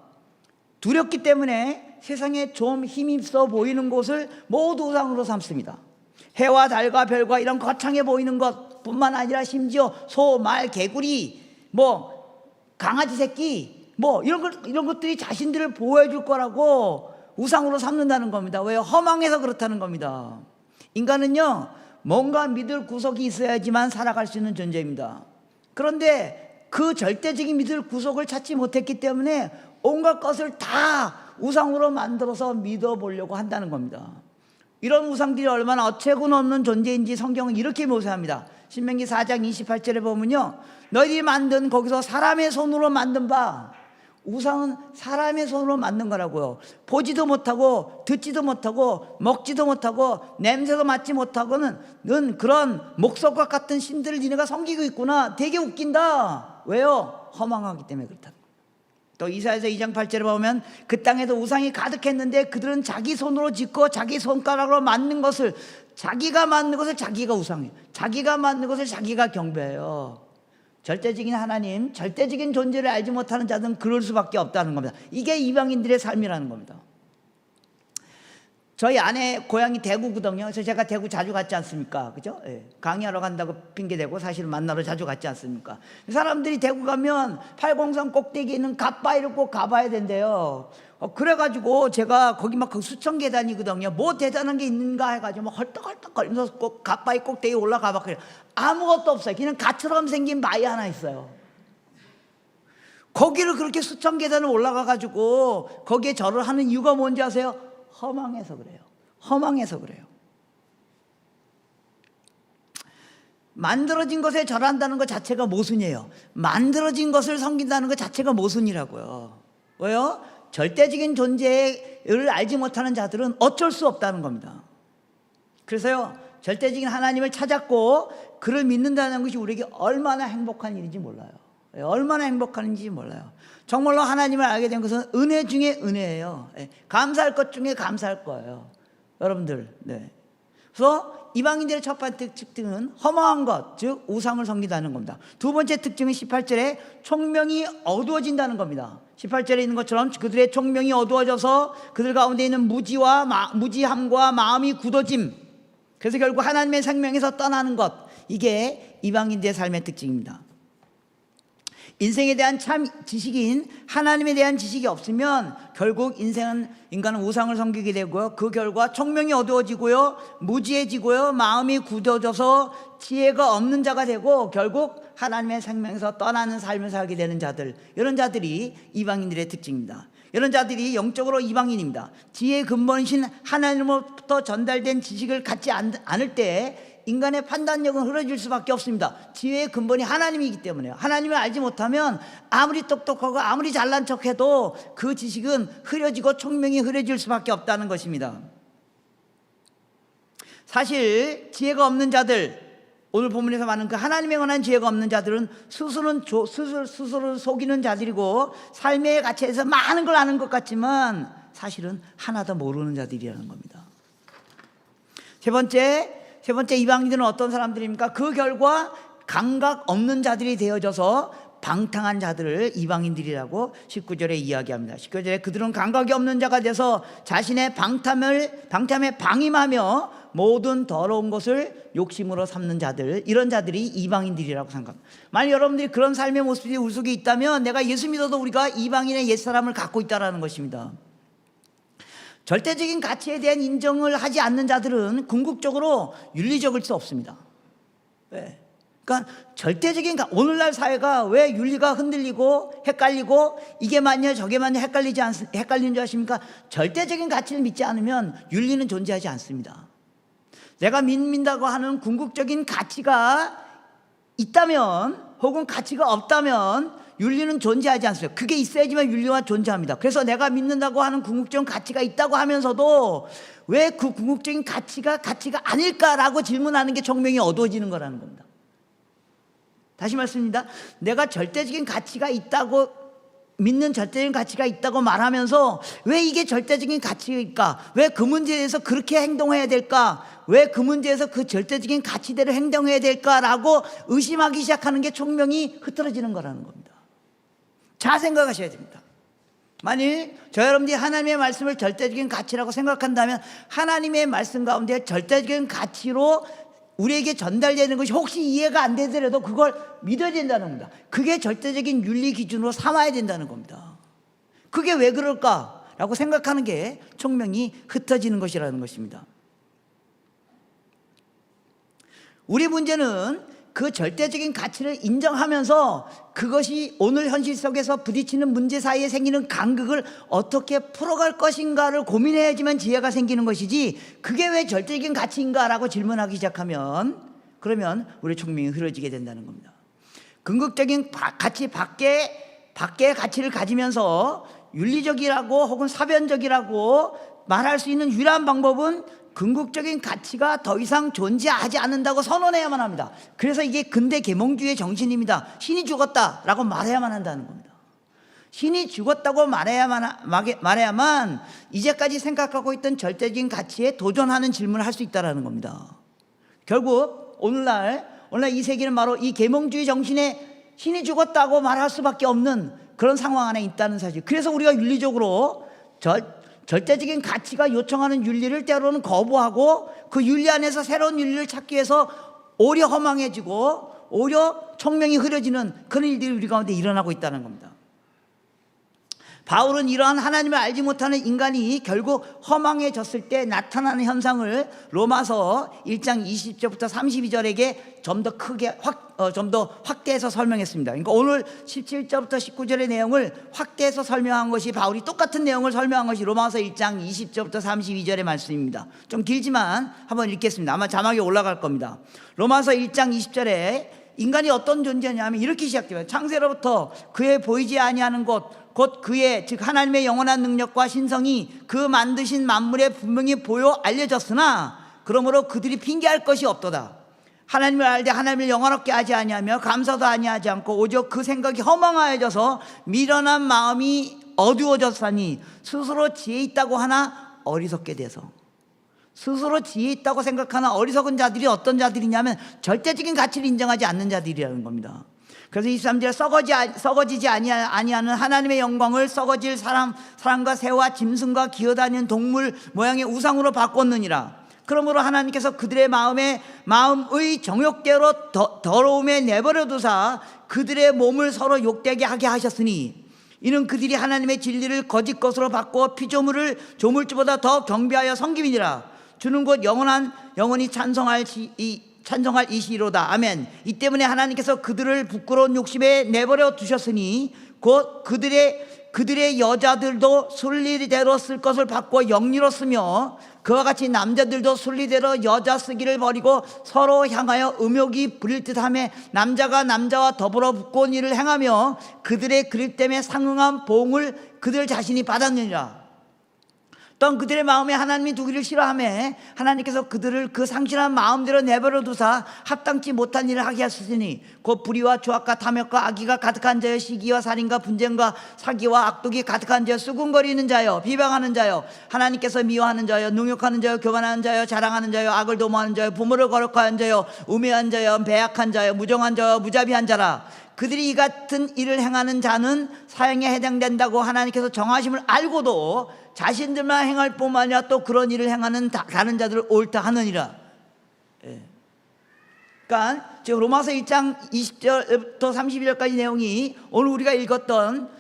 두렵기 때문에 세상에 좀 힘있어 보이는 곳을 모두 우상으로 삼습니다. 해와 달과 별과 이런 거창해 보이는 것뿐만 아니라 심지어 소, 말, 개구리, 뭐 강아지 새끼, 뭐 이런 것들이 자신들을 보호해 줄 거라고 우상으로 삼는다는 겁니다. 왜요? 허망해서 그렇다는 겁니다. 인간은요, 뭔가 믿을 구석이 있어야지만 살아갈 수 있는 존재입니다. 그런데 그 절대적인 믿을 구석을 찾지 못했기 때문에 온갖 것을 다 우상으로 만들어서 믿어보려고 한다는 겁니다. 이런 우상들이 얼마나 어처구니 없는 존재인지 성경은 이렇게 묘사합니다. 신명기 4장 28절에 보면요, 너희들이 만든, 거기서 사람의 손으로 만든 바, 우상은 사람의 손으로 만든 거라고요. 보지도 못하고 듣지도 못하고 먹지도 못하고 냄새도 맡지 못하고는 그런 목석과 같은 신들을 니네가 섬기고 있구나. 되게 웃긴다. 왜요? 허망하기 때문에 그렇다. 또 이사야서 2장 8절에 보면 그 땅에도 우상이 가득했는데 그들은 자기 손으로 짓고 자기 손가락으로 만든 것을, 자기가 만든 것을 자기가 우상해요. 자기가 만든 것을 자기가 경배해요. 절대적인 하나님, 절대적인 존재를 알지 못하는 자들은 그럴 수밖에 없다는 겁니다. 이게 이방인들의 삶이라는 겁니다. 저희 아내 고향이 대구거든요. 그래서 제가 대구 자주 갔지 않습니까? 그죠? 예. 강의하러 간다고 핑계대고 사실 만나러 자주 갔지 않습니까? 사람들이 대구 가면 팔공산 꼭대기에 있는 갓바위를 꼭 가봐야 된대요. 그래가지고 제가 거기 막 그 수천 계단이거든요. 뭐 대단한 게 있는가 해가지고 막 헐떡헐떡거리면서 꼭 갓바위 꼭대기에 올라가 봤거든요. 아무것도 없어요. 그냥 갓처럼 생긴 바위 하나 있어요. 거기를 그렇게 수천 계단을 올라가가지고 거기에 절을 하는 이유가 뭔지 아세요? 허망해서 그래요. 허망해서 그래요. 만들어진 것에 절한다는 것 자체가 모순이에요. 만들어진 것을 섬긴다는 것 자체가 모순이라고요. 왜요? 절대적인 존재를 알지 못하는 자들은 어쩔 수 없다는 겁니다. 그래서요, 절대적인 하나님을 찾았고 그를 믿는다는 것이 우리에게 얼마나 행복한 일인지 몰라요. 얼마나 행복한 일인지 몰라요. 정말로 하나님을 알게 된 것은 은혜 중에 은혜예요. 감사할 것 중에 감사할 거예요. 여러분들. 네. 그래서 이방인들의 첫 번째 특징은 허망한 것, 즉 우상을 섬기다는 겁니다. 두 번째 특징은 18절에 총명이 어두워진다는 겁니다. 18절에 있는 것처럼 그들의 총명이 어두워져서 그들 가운데 있는 무지함과 마음이 굳어짐. 그래서 결국 하나님의 생명에서 떠나는 것. 이게 이방인들의 삶의 특징입니다. 인생에 대한 참 지식인 하나님에 대한 지식이 없으면 결국 인간은 우상을 섬기게 되고요. 그 결과 총명이 어두워지고요, 무지해지고요, 마음이 굳어져서 지혜가 없는 자가 되고 결국 하나님의 생명에서 떠나는 삶을 살게 되는 자들, 이런 자들이 이방인들의 특징입니다. 이런 자들이 영적으로 이방인입니다. 지혜의 근본이신 하나님으로부터 전달된 지식을 갖지 않을 때 인간의 판단력은 흐려질 수밖에 없습니다. 지혜의 근본이 하나님이기 때문에요. 하나님을 알지 못하면 아무리 똑똑하고 아무리 잘난 척해도 그 지식은 흐려지고 총명이 흐려질 수밖에 없다는 것입니다. 사실 지혜가 없는 자들, 오늘 본문에서 말하는 그 하나님에 관한 지혜가 없는 자들은 스스로를 속이는 자들이고 삶의 가치에서 많은 걸 아는 것 같지만 사실은 하나도 모르는 자들이라는 겁니다. 세 번째 이방인들은 어떤 사람들입니까? 그 결과 감각 없는 자들이 되어져서 방탕한 자들을 이방인들이라고 19절에 이야기합니다. 19절에 그들은 감각이 없는 자가 돼서 자신의 방탐에 방임하며 모든 더러운 것을 욕심으로 삼는 자들, 이런 자들이 이방인들이라고 생각합니다. 만약 여러분들이 그런 삶의 모습이 우리 속에 있다면 내가 예수 믿어도 우리가 이방인의 옛사람을 갖고 있다는 것입니다. 절대적인 가치에 대한 인정을 하지 않는 자들은 궁극적으로 윤리적일 수 없습니다. 왜? 그러니까 절대적인 오늘날 사회가 왜 윤리가 흔들리고 헷갈리고 이게 맞냐 저게 맞냐 헷갈리는 줄 아십니까? 절대적인 가치를 믿지 않으면 윤리는 존재하지 않습니다. 내가 믿는다고 하는 궁극적인 가치가 있다면 혹은 가치가 없다면 윤리는 존재하지 않습니다. 그게 있어야지만 윤리가 존재합니다. 그래서 내가 믿는다고 하는 궁극적인 가치가 있다고 하면서도 왜 그 궁극적인 가치가 아닐까라고 질문하는 게 총명이 어두워지는 거라는 겁니다. 다시 말씀입니다. 내가 절대적인 가치가 있다고 믿는 절대적인 가치가 있다고 말하면서 왜 이게 절대적인 가치일까? 왜 그 문제에 대해서 그렇게 행동해야 될까? 왜 그 문제에서 그 절대적인 가치대로 행동해야 될까라고 의심하기 시작하는 게 총명이 흐트러지는 거라는 겁니다. 잘 생각하셔야 됩니다. 만일 여러분들이 하나님의 말씀을 절대적인 가치라고 생각한다면 하나님의 말씀 가운데 절대적인 가치로 우리에게 전달되는 것이 혹시 이해가 안 되더라도 그걸 믿어야 된다는 겁니다. 그게 절대적인 윤리 기준으로 삼아야 된다는 겁니다. 그게 왜 그럴까라고 생각하는 게 총명이 흩어지는 것이라는 것입니다. 우리 문제는 그 절대적인 가치를 인정하면서 그것이 오늘 현실 속에서 부딪히는 문제 사이에 생기는 간극을 어떻게 풀어갈 것인가를 고민해야지만 지혜가 생기는 것이지 그게 왜 절대적인 가치인가라고 질문하기 시작하면 그러면 우리 총명이 흐려지게 된다는 겁니다. 궁극적인 가치 밖의 가치를 가지면서 윤리적이라고 혹은 사변적이라고 말할 수 있는 유일한 방법은 궁극적인 가치가 더 이상 존재하지 않는다고 선언해야만 합니다. 그래서 이게 근대 계몽주의의 정신입니다. 신이 죽었다라고 말해야만 한다는 겁니다. 신이 죽었다고 말해야만 이제까지 생각하고 있던 절대적인 가치에 도전하는 질문을 할 수 있다는 겁니다. 결국 오늘날 이 세계는 바로 이 계몽주의 정신에 신이 죽었다고 말할 수밖에 없는 그런 상황 안에 있다는 사실. 그래서 우리가 윤리적으로 절대적인 가치가 요청하는 윤리를 때로는 거부하고 그 윤리 안에서 새로운 윤리를 찾기 위해서 오히려 허망해지고 오히려 총명이 흐려지는 그런 일들이 우리 가운데 일어나고 있다는 겁니다. 바울은 이러한 하나님을 알지 못하는 인간이 결국 허망해졌을 때 나타나는 현상을 로마서 1장 20절부터 32절에게 좀 더 크게 좀 더 확대해서 설명했습니다. 그러니까 오늘 17절부터 19절의 내용을 확대해서 설명한 것이 바울이 똑같은 내용을 설명한 것이 로마서 1장 20절부터 32절의 말씀입니다. 좀 길지만 한번 읽겠습니다. 아마 자막이 올라갈 겁니다. 로마서 1장 20절에 인간이 어떤 존재냐면 이렇게 시작됩니다. 창세로부터 그의 보이지 아니하는 것 곧 그의 즉 하나님의 영원한 능력과 신성이 그 만드신 만물에 분명히 보여 알려졌으나 그러므로 그들이 핑계할 것이 없도다. 하나님을 알되 하나님을 영원롭게 하지 아니하며 감사도 아니하지 않고 오직 그 생각이 허망하여져서 미련한 마음이 어두워졌으니 스스로 지혜 있다고 하나 어리석게 돼서. 스스로 지혜 있다고 생각하는 어리석은 자들이 어떤 자들이냐면 절대적인 가치를 인정하지 않는 자들이라는 겁니다. 그래서 23절 썩어지지 아니하는 하나님의 영광을 썩어질 사람과 새와 짐승과 기어다니는 동물 모양의 우상으로 바꿨느니라. 그러므로 하나님께서 그들의 마음의 정욕대로 더러움에 내버려 두사 그들의 몸을 서로 욕되게 하게 하셨으니 이는 그들이 하나님의 진리를 거짓 것으로 바꾸어 피조물을 조물주보다 더 경배하여 섬김이니라. 주는 곧 영원히 찬송할 이시로다. 아멘. 이 때문에 하나님께서 그들을 부끄러운 욕심에 내버려 두셨으니 곧 그들의 여자들도 순리대로 쓸 것을 바꿔 영리로 쓰며 그와 같이 남자들도 순리대로 여자 쓰기를 버리고 서로 향하여 음욕이 부릴 듯하며 남자가 남자와 더불어 부끄러운 일을 행하며 그들의 그릇 때문에 상응한 보응을 그들 자신이 받았느니라. 또한 그들의 마음에 하나님이 두기를 싫어하며 하나님께서 그들을 그 상실한 마음대로 내버려 두사 합당치 못한 일을 하게 하시니 곧 불의와 조악과 탐욕과 악의가 가득한 자여 시기와 살인과 분쟁과 사기와 악독이 가득한 자여 수군거리는 자여 비방하는 자여 하나님께서 미워하는 자여 능욕하는 자여 교만하는 자여 자랑하는 자여 악을 도모하는 자여 부모를 거룩하는 자여 우매한 자여 배악한 자여 무정한 자여 무자비한 자라. 그들이 이 같은 일을 행하는 자는 사형에 해당된다고 하나님께서 정하심을 알고도 자신들만 행할 뿐만 아니라 또 그런 일을 행하는 다른 자들을 옳다 하느니라. 그러니까 지금 로마서 1장 20절부터 32절까지 내용이 오늘 우리가 읽었던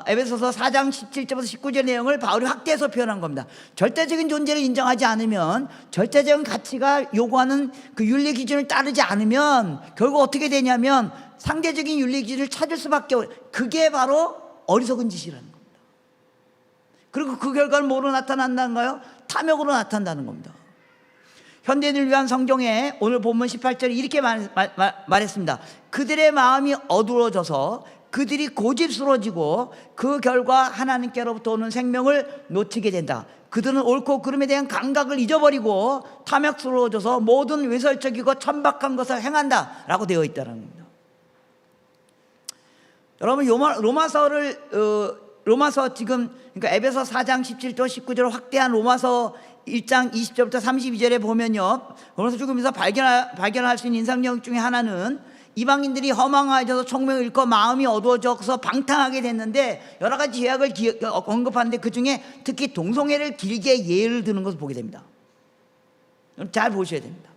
에베소서 4장 17절부터 19절 내용을 바울이 확대해서 표현한 겁니다. 절대적인 존재를 인정하지 않으면, 절대적인 가치가 요구하는 그 윤리 기준을 따르지 않으면 결국 어떻게 되냐면 상대적인 윤리 기준을 찾을 수밖에 그게 바로 어리석은 짓이라는 겁니다. 그리고 그 결과는 뭐로 나타난다는가요? 탐욕으로 나타난다는 겁니다. 현대인을 위한 성경에 오늘 본문 18절에 이렇게 말했습니다. 그들의 마음이 어두워져서 그들이 고집스러워지고 그 결과 하나님께로부터 오는 생명을 놓치게 된다. 그들은 옳고 그름에 대한 감각을 잊어버리고 탐욕스러워져서 모든 외설적이고 천박한 것을 행한다 라고 되어 있다는 겁니다. 여러분 로마서 지금 그러니까 에베소 4장 17절 19절을 확대한 로마서 1장 20절부터 32절에 보면요, 로마서 죽으면서 발견할 수 있는 인상력 중에 하나는 이방인들이 허망해져서 총명을 잃고 마음이 어두워져서 방탕하게 됐는데 여러 가지 죄악을 언급하는데 그 중에 특히 동성애를 길게 예를 드는 것을 보게 됩니다. 잘 보셔야 됩니다.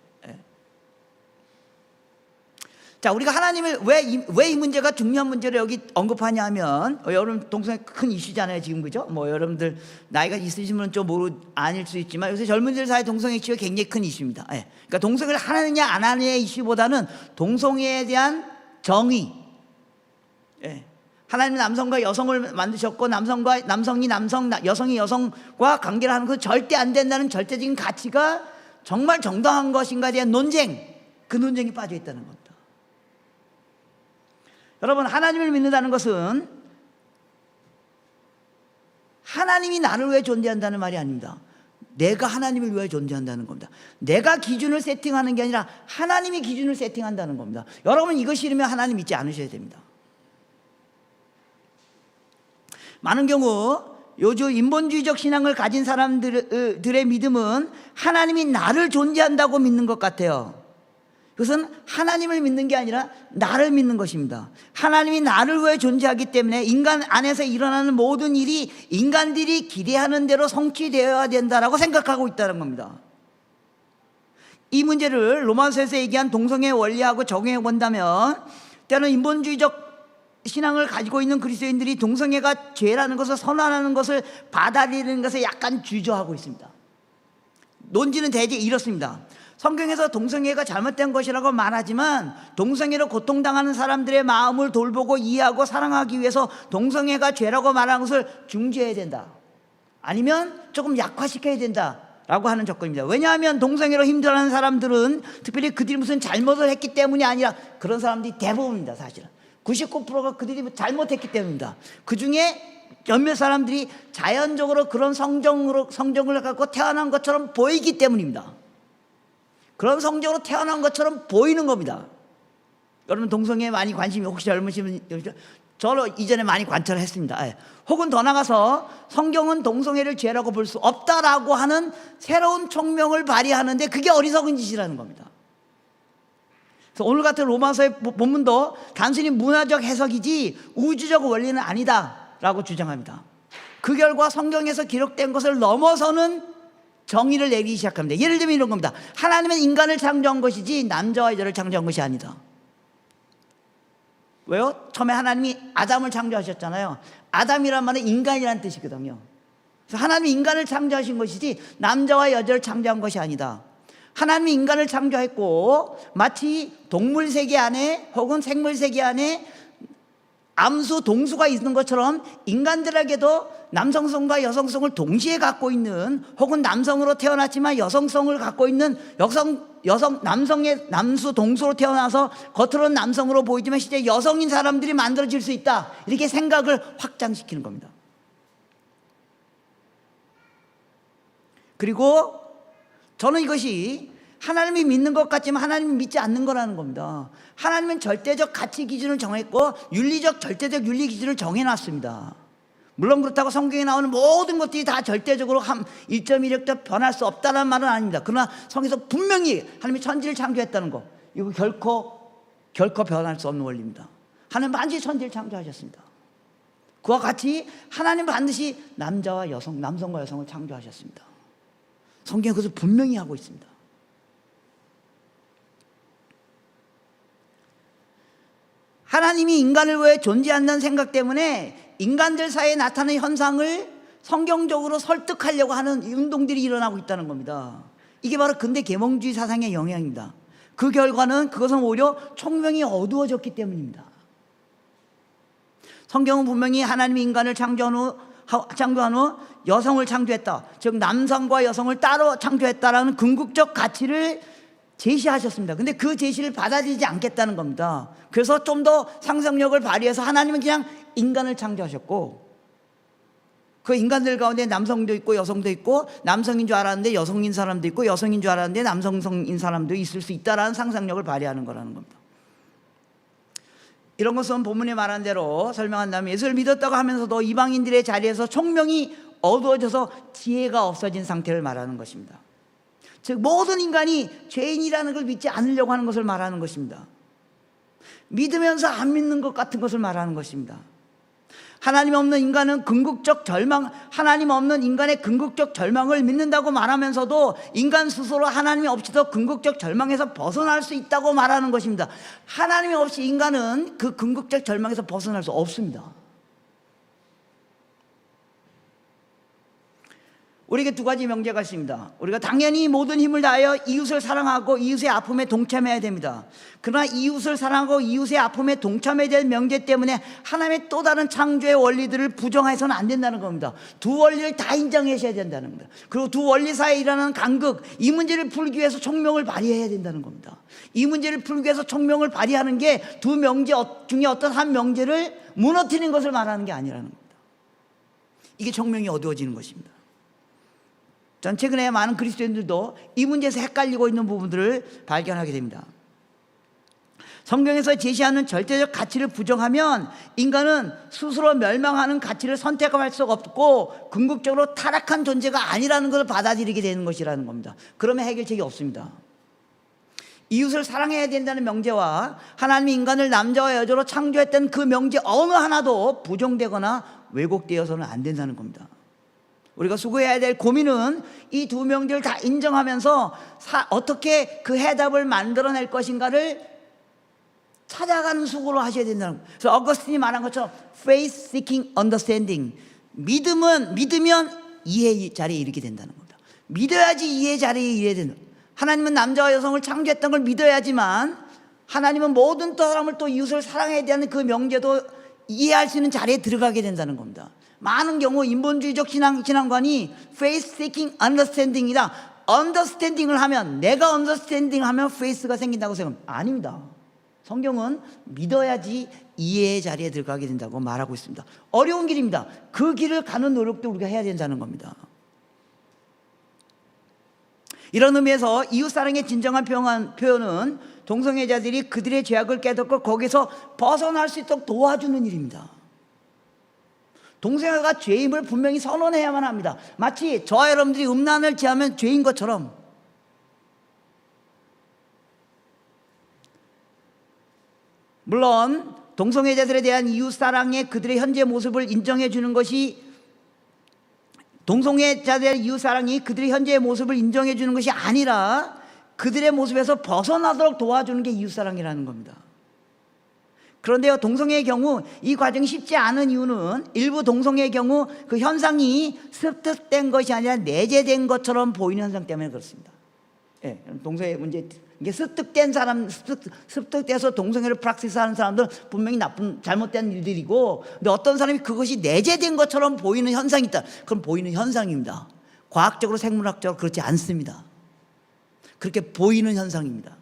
자, 우리가 하나님을 왜 이 문제가 중요한 문제를 여기 언급하냐 하면, 여러분 동성애 큰 이슈잖아요 지금, 그죠? 뭐 여러분들 나이가 있으시면 좀 아닐 수 있지만 요새 젊은이들 사이에 동성애 이슈가 굉장히 큰 이슈입니다. 그러니까 동성애를 하느냐 안 하느냐의 이슈보다는 동성애에 대한 정의. 하나님은 남성과 여성을 만드셨고 여성이 여성과 관계를 하는 그 절대 안 된다는 절대적인 가치가 정말 정당한 것인가에 대한 논쟁, 그 논쟁이 빠져 있다는 겁니다. 여러분, 하나님을 믿는다는 것은 하나님이 나를 위해 존재한다는 말이 아닙니다. 내가 하나님을 위해 존재한다는 겁니다. 내가 기준을 세팅하는 게 아니라 하나님이 기준을 세팅한다는 겁니다. 여러분, 이거 싫으면 하나님 믿지 않으셔야 됩니다. 많은 경우 요즘 인본주의적 신앙을 가진 사람들의 믿음은 하나님이 나를 존재한다고 믿는 것 같아요. 그것은 하나님을 믿는 게 아니라 나를 믿는 것입니다. 하나님이 나를 위해 존재하기 때문에 인간 안에서 일어나는 모든 일이 인간들이 기대하는 대로 성취되어야 된다라고 생각하고 있다는 겁니다. 이 문제를 로마서에서 얘기한 동성애 원리하고 적용해 본다면, 때로는 인본주의적 신앙을 가지고 있는 그리스도인들이 동성애가 죄라는 것을 선언하는 것을 받아들이는 것에 약간 주저하고 있습니다. 논지는 대개 이렇습니다. 성경에서 동성애가 잘못된 것이라고 말하지만 동성애로 고통당하는 사람들의 마음을 돌보고 이해하고 사랑하기 위해서 동성애가 죄라고 말하는 것을 중지해야 된다, 아니면 조금 약화시켜야 된다 라고 하는 조건입니다. 왜냐하면 동성애로 힘들어하는 사람들은 특별히 그들이 무슨 잘못을 했기 때문이 아니라, 그런 사람들이 대부분입니다. 사실은 99%가 그들이 잘못했기 때문입니다. 그 중에 몇몇 사람들이 자연적으로 그런 성정을 갖고 태어난 것처럼 보이기 때문입니다. 그런 성적으로 태어난 것처럼 보이는 겁니다. 여러분 동성애에 많이 관심이 혹시 젊으시면, 저는 이전에 많이 관찰을 했습니다. 혹은 더 나가서 성경은 동성애를 죄라고 볼 수 없다라고 하는 새로운 총명을 발휘하는데 그게 어리석은 짓이라는 겁니다. 그래서 오늘 같은 로마서의 본문도 단순히 문화적 해석이지 우주적 원리는 아니다라고 주장합니다. 그 결과 성경에서 기록된 것을 넘어서는 정의를 내리기 시작합니다. 예를 들면 이런 겁니다. 하나님은 인간을 창조한 것이지 남자와 여자를 창조한 것이 아니다. 왜요? 처음에 하나님이 아담을 창조하셨잖아요. 아담이란 말은 인간이라는 뜻이거든요. 그래서 하나님이 인간을 창조하신 것이지 남자와 여자를 창조한 것이 아니다. 하나님이 인간을 창조했고 마치 동물 세계 안에 혹은 생물 세계 안에 암수, 동수가 있는 것처럼 인간들에게도 남성성과 여성성을 동시에 갖고 있는, 혹은 남성으로 태어났지만 여성성을 갖고 있는 남성의 남수, 동수로 태어나서 겉으로는 남성으로 보이지만 실제 여성인 사람들이 만들어질 수 있다, 이렇게 생각을 확장시키는 겁니다. 그리고 저는 이것이 하나님이 믿는 것 같지만 하나님이 믿지 않는 거라는 겁니다. 하나님은 절대적 가치 기준을 정했고 절대적 윤리 기준을 정해놨습니다. 물론 그렇다고 성경에 나오는 모든 것들이 다 절대적으로 1.1획도 변할 수 없다는 말은 아닙니다. 그러나 성경에서 분명히 하나님이 천지를 창조했다는 거, 이거 결코 변할 수 없는 원리입니다. 하나님 반드시 천지를 창조하셨습니다. 그와 같이 하나님 반드시 남성과 여성을 창조하셨습니다. 성경은 그것을 분명히 하고 있습니다. 하나님이 인간을 위해 존재한다는 생각 때문에 인간들 사이에 나타나는 현상을 성경적으로 설득하려고 하는 운동들이 일어나고 있다는 겁니다. 이게 바로 근대 계몽주의 사상의 영향입니다. 그 결과는 그것은 오히려 총명이 어두워졌기 때문입니다. 성경은 분명히 하나님이 인간을 창조한 후 여성을 창조했다, 즉 남성과 여성을 따로 창조했다라는 궁극적 가치를 제시하셨습니다. 근데 그 제시를 받아들이지 않겠다는 겁니다. 그래서 좀 더 상상력을 발휘해서 하나님은 그냥 인간을 창조하셨고, 그 인간들 가운데 남성도 있고 여성도 있고, 남성인 줄 알았는데 여성인 사람도 있고, 여성인 줄 알았는데 남성인 사람도 있을 수 있다라는 상상력을 발휘하는 거라는 겁니다. 이런 것은 본문에 말한 대로 설명한다면 예수를 믿었다고 하면서도 이방인들의 자리에서 총명이 어두워져서 지혜가 없어진 상태를 말하는 것입니다. 즉 모든 인간이 죄인이라는 걸 믿지 않으려고 하는 것을 말하는 것입니다. 믿으면서 안 믿는 것 같은 것을 말하는 것입니다. 하나님 없는 인간의 궁극적 절망을 믿는다고 말하면서도 인간 스스로 하나님이 없이도 궁극적 절망에서 벗어날 수 있다고 말하는 것입니다. 하나님이 없이 인간은 그 궁극적 절망에서 벗어날 수 없습니다. 우리에게 두 가지 명제가 있습니다. 우리가 당연히 모든 힘을 다하여 이웃을 사랑하고 이웃의 아픔에 동참해야 됩니다. 그러나 이웃을 사랑하고 이웃의 아픔에 동참해야 될 명제 때문에 하나님의 또 다른 창조의 원리들을 부정해서는 안 된다는 겁니다. 두 원리를 다 인정하셔야 된다는 겁니다. 그리고 두 원리 사이에 일어나는 간극, 이 문제를 풀기 위해서 총명을 발휘해야 된다는 겁니다. 이 문제를 풀기 위해서 총명을 발휘하는 게 두 명제 중에 어떤 한 명제를 무너뜨리는 것을 말하는 게 아니라는 겁니다. 이게 총명이 어두워지는 것입니다. 전 최근에 많은 그리스도인들도 이 문제에서 헷갈리고 있는 부분들을 발견하게 됩니다. 성경에서 제시하는 절대적 가치를 부정하면 인간은 스스로 멸망하는 가치를 선택할 수가 없고 궁극적으로 타락한 존재가 아니라는 것을 받아들이게 되는 것이라는 겁니다. 그러면 해결책이 없습니다. 이웃을 사랑해야 된다는 명제와 하나님이 인간을 남자와 여자로 창조했던 그 명제 어느 하나도 부정되거나 왜곡되어서는 안 된다는 겁니다. 우리가 수고해야 될 고민은 이 두 명제를 다 인정하면서 어떻게 그 해답을 만들어낼 것인가를 찾아가는 수고로 하셔야 된다는 거예요. 그래서 어거스틴이 말한 것처럼 faith seeking understanding, 믿으면 이해의 자리에 이르게 된다는 겁니다. 믿어야지 이해의 자리에 이르게 된다. 하나님은 남자와 여성을 창조했던 걸 믿어야지만 하나님은 모든 사람을 또 이웃을 사랑해야 되는 그 명제도 이해할 수 있는 자리에 들어가게 된다는 겁니다. 많은 경우 인본주의적 신앙관이 faith seeking understanding이다. understanding을 하면, 내가 understanding 하면 faith가 생긴다고 생각합니다. 아닙니다. 성경은 믿어야지 이해의 자리에 들어가게 된다고 말하고 있습니다. 어려운 길입니다. 그 길을 가는 노력도 우리가 해야 된다는 겁니다. 이런 의미에서 이웃사랑의 진정한 표현은 동성애자들이 그들의 죄악을 깨닫고 거기서 벗어날 수 있도록 도와주는 일입니다. 동성애가 죄임을 분명히 선언해야만 합니다. 마치 저와 여러분들이 음란을 취하면 죄인 것처럼. 물론 동성애자들에 대한 이웃사랑의 그들의 현재 모습을 인정해 주는 것이, 동성애자들의 이웃사랑이 그들의 현재의 모습을 인정해 주는 것이 아니라 그들의 모습에서 벗어나도록 도와주는 게 이웃사랑이라는 겁니다. 그런데요, 동성애의 경우 이 과정이 쉽지 않은 이유는 일부 동성애의 경우 그 현상이 습득된 것이 아니라 내재된 것처럼 보이는 현상 때문에 그렇습니다. 예, 동성애 문제, 이게 습득된 사람, 습득돼서 동성애를 프락시스하는 사람들은 분명히 잘못된 일들이고, 근데 어떤 사람이 그것이 내재된 것처럼 보이는 현상이 있다. 그건 보이는 현상입니다. 과학적으로, 생물학적으로 그렇지 않습니다. 그렇게 보이는 현상입니다.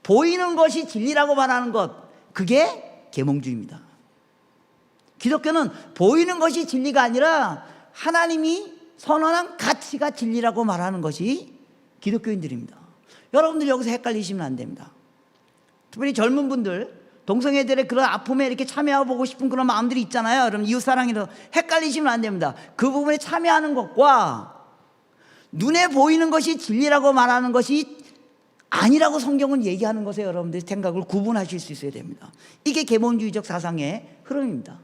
보이는 것이 진리라고 말하는 것, 그게 계몽주의입니다. 기독교는 보이는 것이 진리가 아니라 하나님이 선언한 가치가 진리라고 말하는 것이 기독교인들입니다. 여러분들 여기서 헷갈리시면 안 됩니다. 특별히 젊은 분들, 동성애들의 그런 아픔에 이렇게 참여해보고 싶은 그런 마음들이 있잖아요. 여러분, 이웃사랑이라서 헷갈리시면 안 됩니다. 그 부분에 참여하는 것과 눈에 보이는 것이 진리라고 말하는 것이 아니라고 성경은 얘기하는 것에 여러분들이 생각을 구분하실 수 있어야 됩니다. 이게 계몽주의적 사상의 흐름입니다.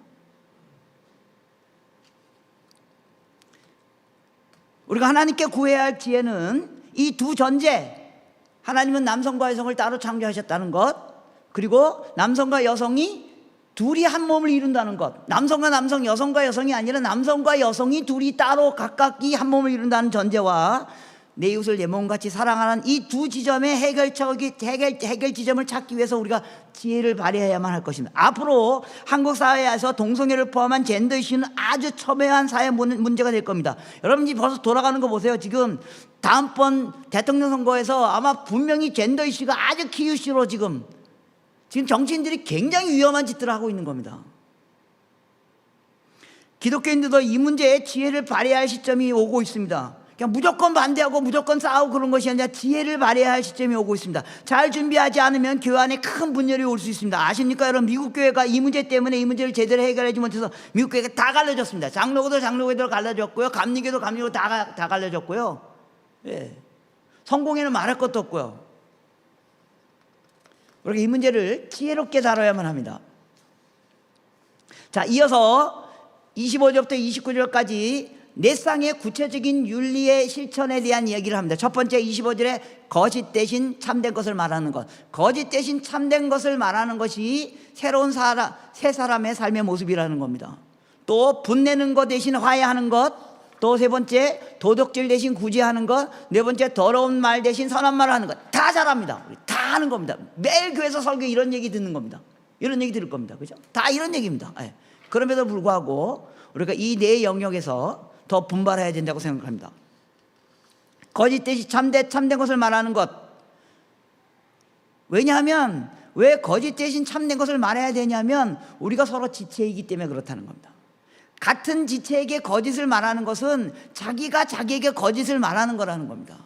우리가 하나님께 구해야 할 지혜는 이 두 전제, 하나님은 남성과 여성을 따로 창조하셨다는 것, 그리고 남성과 여성이 둘이 한 몸을 이룬다는 것, 남성과 남성, 여성과 여성이 아니라 남성과 여성이 둘이 따로 각각이 한 몸을 이룬다는 전제와 내 이웃을 내 몸같이 사랑하는 이 두 지점의 해결 지점을 찾기 위해서 우리가 지혜를 발휘해야만 할 것입니다. 앞으로 한국 사회에서 동성애를 포함한 젠더 이슈는 아주 첨예한 사회 문제가 될 겁니다. 여러분이 벌써 돌아가는 거 보세요. 지금 다음번 대통령 선거에서 아마 분명히 젠더 이슈가 아주 키 이슈로 지금 정치인들이 굉장히 위험한 짓들을 하고 있는 겁니다. 기독교인들도 이 문제에 지혜를 발휘할 시점이 오고 있습니다. 그냥 무조건 반대하고 무조건 싸우고 그런 것이 아니라 지혜를 발휘해야 할 시점이 오고 있습니다. 잘 준비하지 않으면 교회 안에 큰 분열이 올 수 있습니다. 아십니까 여러분? 미국 교회가 이 문제 때문에 이 문제를 제대로 해결하지 못해서 미국 교회가 다 갈라졌습니다. 장로교도 갈라졌고요, 감리교도 다 갈라졌고요. 예. 성공회는 말할 것도 없고요. 우리가 이 문제를 지혜롭게 다뤄야만 합니다. 자, 이어서 25절부터 29절까지 내 쌍의 구체적인 윤리의 실천에 대한 이야기를 합니다. 첫 번째 25절에 거짓 대신 참된 것을 말하는 것, 거짓 대신 참된 것을 말하는 것이 새로운 새 사람의 삶의 모습이라는 겁니다. 또 분내는 것 대신 화해하는 것, 또 세 번째 도덕질 대신 구제하는 것, 네 번째 더러운 말 대신 선한 말을 하는 것. 다 잘합니다. 다 하는 겁니다. 매일 교회에서 설교 이런 얘기 듣는 겁니다. 이런 얘기 들을 겁니다. 그죠? 다 이런 얘기입니다. 예. 그럼에도 불구하고 우리가 이 네 영역에서 더 분발해야 된다고 생각합니다. 거짓 대신 참된 것을 말하는 것. 왜냐하면 왜 거짓 대신 참된 것을 말해야 되냐면 우리가 서로 지체이기 때문에 그렇다는 겁니다. 같은 지체에게 거짓을 말하는 것은 자기가 자기에게 거짓을 말하는 거라는 겁니다.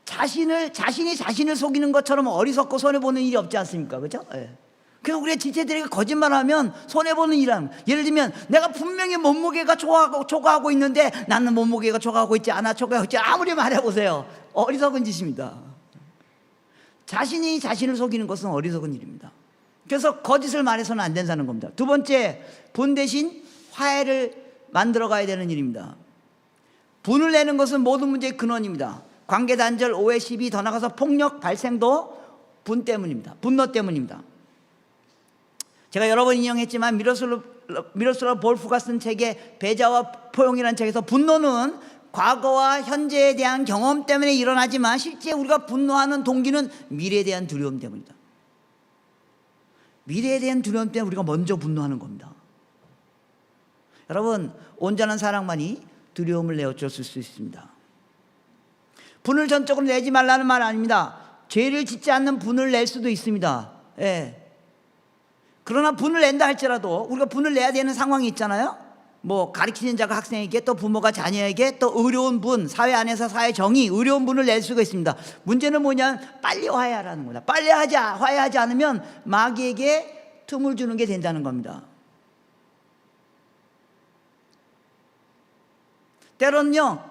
자신이 자신을 속이는 것처럼 어리석고 손해보는 일이 없지 않습니까? 그죠? 예. 그래서 우리가 지체들에게 거짓말하면 손해보는 일이라는 거예요. 예를 들면 내가 분명히 몸무게가 초과하고 있는데 나는 몸무게가 초과하고 있지 않아, 초과하고 있지 않아. 아무리 말해보세요. 어리석은 짓입니다. 자신이 자신을 속이는 것은 어리석은 일입니다. 그래서 거짓을 말해서는 안 된다는 겁니다. 두 번째, 분 대신 화해를 만들어 가야 되는 일입니다. 분을 내는 것은 모든 문제의 근원입니다. 관계 단절, 오해, 시비, 더 나가서 폭력 발생도 분 때문입니다. 분노 때문입니다. 제가 여러 번 인용했지만 미로슬라 볼프가 쓴 책의 배자와 포용이라는 책에서 분노는 과거와 현재에 대한 경험 때문에 일어나지만 실제 우리가 분노하는 동기는 미래에 대한 두려움 때문이다. 미래에 대한 두려움 때문에 우리가 먼저 분노하는 겁니다. 여러분, 온전한 사랑만이 두려움을 내어줬을 수 있습니다. 분을 전적으로 내지 말라는 말 아닙니다. 죄를 짓지 않는 분을 낼 수도 있습니다. 예. 그러나 분을 낸다 할지라도 우리가 분을 내야 되는 상황이 있잖아요. 뭐 가르치는 자가 학생에게, 또 부모가 자녀에게, 또 의로운 분, 사회 안에서 사회 정의, 의로운 분을 낼 수가 있습니다. 문제는 뭐냐면 빨리 화해하라는 겁니다. 빨리 화해하지 않으면 마귀에게 틈을 주는 게 된다는 겁니다. 때로는요,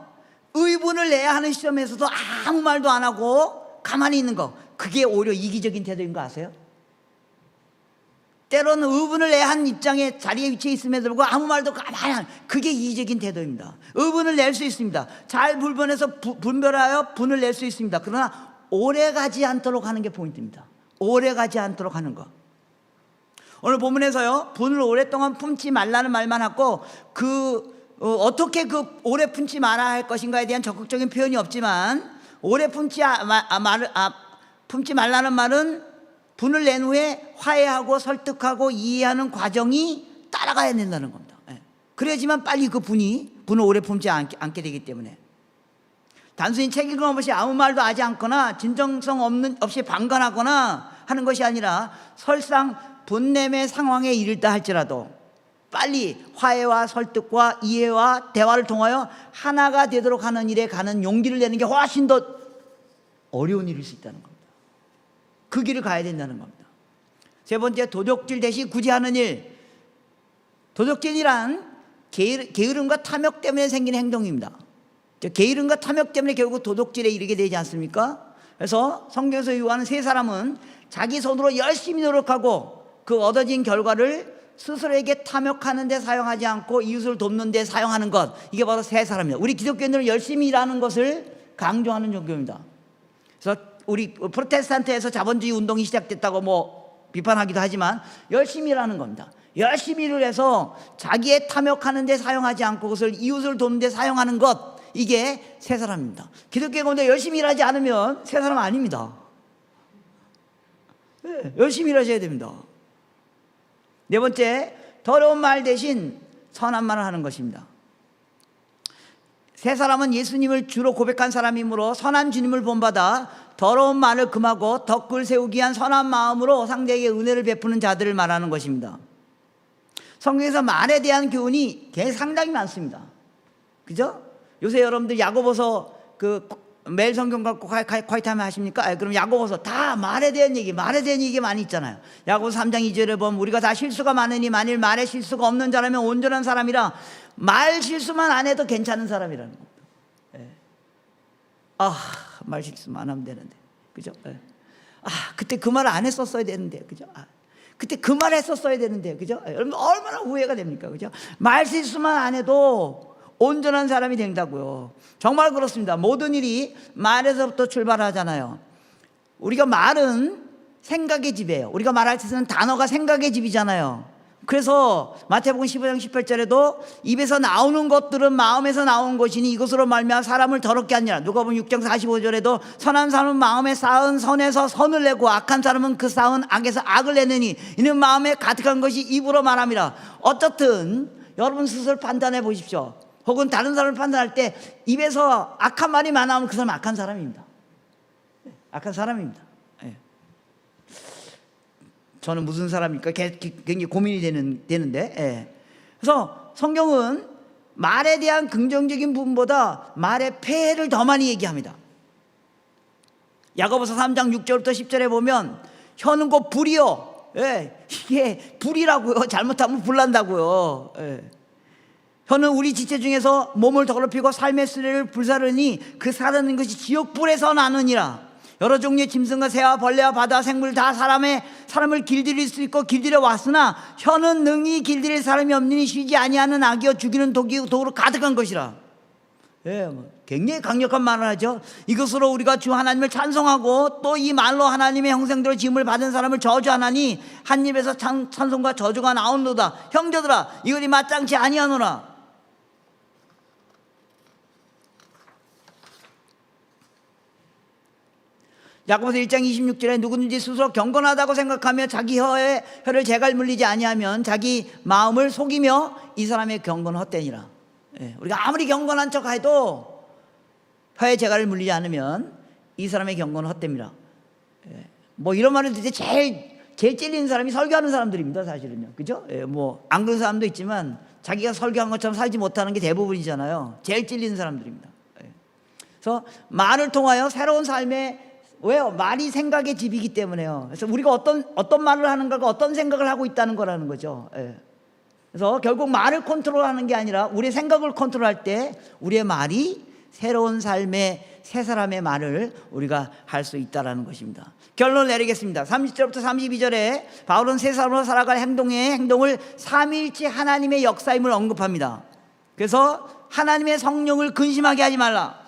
의분을 내야 하는 시점에서도 아무 말도 안 하고 가만히 있는 거, 그게 오히려 이기적인 태도인 거 아세요? 때로는 의분을 내야 하는 입장에 자리에 위치해 있음에도 불구하고 아무 말도 가만히 안, 그게 이기적인 태도입니다. 의분을 낼 수 있습니다. 잘 분별하여 분을 낼 수 있습니다. 그러나 오래 가지 않도록 하는 게 포인트입니다. 오래 가지 않도록 하는 거. 오늘 본문에서요, 분을 오랫동안 품지 말라는 말만 하고 어떻게 오래 품지 말아야 할 것인가에 대한 적극적인 표현이 없지만, 오래 품지 말라는 말은 분을 낸 후에 화해하고 설득하고 이해하는 과정이 따라가야 된다는 겁니다. 그래야지만 빨리 분을 오래 품지 않게 되기 때문에, 단순히 책임감 없이 아무 말도 하지 않거나 진정성 없이 방관하거나 하는 것이 아니라, 설상 분냄의 상황에 이르다 할지라도 빨리 화해와 설득과 이해와 대화를 통하여 하나가 되도록 하는 일에 가는 용기를 내는 게 훨씬 더 어려운 일일 수 있다는 겁니다. 그 길을 가야 된다는 겁니다. 세 번째, 도적질 대신 굳이 하는 일. 도적질이란 게으름과 탐욕 때문에 생기는 행동입니다. 게으름과 탐욕 때문에 결국 도둑질에 이르게 되지 않습니까? 그래서 성경에서 요하는 세 사람은 자기 손으로 열심히 노력하고 그 얻어진 결과를 스스로에게 탐욕하는 데 사용하지 않고 이웃을 돕는 데 사용하는 것, 이게 바로 세 사람입니다. 우리 기독교인들은 열심히 일하는 것을 강조하는 종교입니다. 그래서 우리 프로테스탄트에서 자본주의 운동이 시작됐다고 비판하기도 하지만 열심히 일하는 겁니다. 열심히 일을 해서 자기의 탐욕하는 데 사용하지 않고 그것을 이웃을 돕는 데 사용하는 것, 이게 세 사람입니다. 기독교 가운데 열심히 일하지 않으면 세 사람 아닙니다. 네, 열심히 일하셔야 됩니다. 네 번째, 더러운 말 대신 선한 말을 하는 것입니다. 세 사람은 예수님을 주로 고백한 사람이므로 선한 주님을 본받아 더러운 말을 금하고 덕을 세우기 위한 선한 마음으로 상대에게 은혜를 베푸는 자들을 말하는 것입니다. 성경에서 말에 대한 교훈이 상당히 많습니다. 그죠? 요새 여러분들 야고보서 매일 성경 갖고 콰이타임 하십니까? 그럼 야고보서 다 말에 대한 얘기 많이 있잖아요. 야고보서 3장 2절에 보면 우리가 다 실수가 많으니 만일 말에 실수가 없는 자라면 온전한 사람이라, 말 실수만 안 해도 괜찮은 사람이라는 겁니다. 말 실수만 하면 되는데, 그죠? 그때 그 말 안 했었어야 되는데, 그죠? 그때 그 말 했었어야 되는데, 그죠? 여러분 얼마나 후회가 됩니까, 그죠? 말 실수만 안 해도 온전한 사람이 된다고요. 정말 그렇습니다. 모든 일이 말에서부터 출발하잖아요. 우리가 말은 생각의 집이에요. 우리가 말할 때 쓰는 단어가 생각의 집이잖아요. 그래서 마태복음 15장 18절에도 입에서 나오는 것들은 마음에서 나온 것이니 이것으로 말미암아 사람을 더럽게 하니라. 누가복음 6장 45절에도 선한 사람은 마음에 쌓은 선에서 선을 내고 악한 사람은 그 쌓은 악에서 악을 내느니 이는 마음에 가득한 것이 입으로 말함이라. 어떻든 여러분 스스로 판단해 보십시오. 혹은 다른 사람을 판단할 때 입에서 악한 말이 많으면 그 사람은 악한 사람입니다. 악한 사람입니다. 저는 무슨 사람입니까? 굉장히 고민이 되는데. 그래서 성경은 말에 대한 긍정적인 부분보다 말의 폐해를 더 많이 얘기합니다. 야고보서 3장 6절부터 10절에 보면 혀는 곧 불이요, 예, 이게 불이라고요. 잘못하면 불난다고요. 예. 혀는 우리 지체 중에서 몸을 더럽히고 삶의 수레를 불사르니 그 사르는 것이 지옥불에서 나느니라. 여러 종류의 짐승과 새와 벌레와 바다 생물 다 사람을 길들일 수 있고 길들여 왔으나 혀는 능히 길들일 사람이 없느니 쉬지 아니하는 악이요 죽이는 독으로 가득한 것이라. 예, 굉장히 강력한 말을 하죠. 이것으로 우리가 주 하나님을 찬송하고 또 이 말로 하나님의 형상대로 지음을 받은 사람을 저주하나니 한 입에서 찬송과 저주가 나오노다. 형제들아, 이것이 마땅치 아니하노라. 야고보서 1장 26절에 누구든지 스스로 경건하다고 생각하며 자기 혀를 재갈 물리지 아니하면 자기 마음을 속이며 이 사람의 경건은 헛되니라. 예, 우리가 아무리 경건한 척해도 혀에 재갈을 물리지 않으면 이 사람의 경건은 헛됩니다. 예, 뭐 이런 말을 듣을 때 제일 찔리는 사람이 설교하는 사람들입니다, 사실은요. 그죠? 예, 뭐 안 그런 사람도 있지만 자기가 설교한 것처럼 살지 못하는 게 대부분이잖아요. 제일 찔리는 사람들입니다. 예. 그래서 말을 통하여 새로운 삶의, 왜요? 말이 생각의 집이기 때문에요. 그래서 우리가 어떤 말을 하는가가 어떤 생각을 하고 있다는 거라는 거죠. 예. 그래서 결국 말을 컨트롤하는 게 아니라 우리의 생각을 컨트롤할 때 우리의 말이 새로운 삶의 새 사람의 말을 우리가 할 수 있다는 것입니다. 결론을 내리겠습니다. 30절부터 32절에 바울은 새 사람으로 살아갈 행동을 삼위일체 하나님의 역사임을 언급합니다. 그래서 하나님의 성령을 근심하게 하지 말라.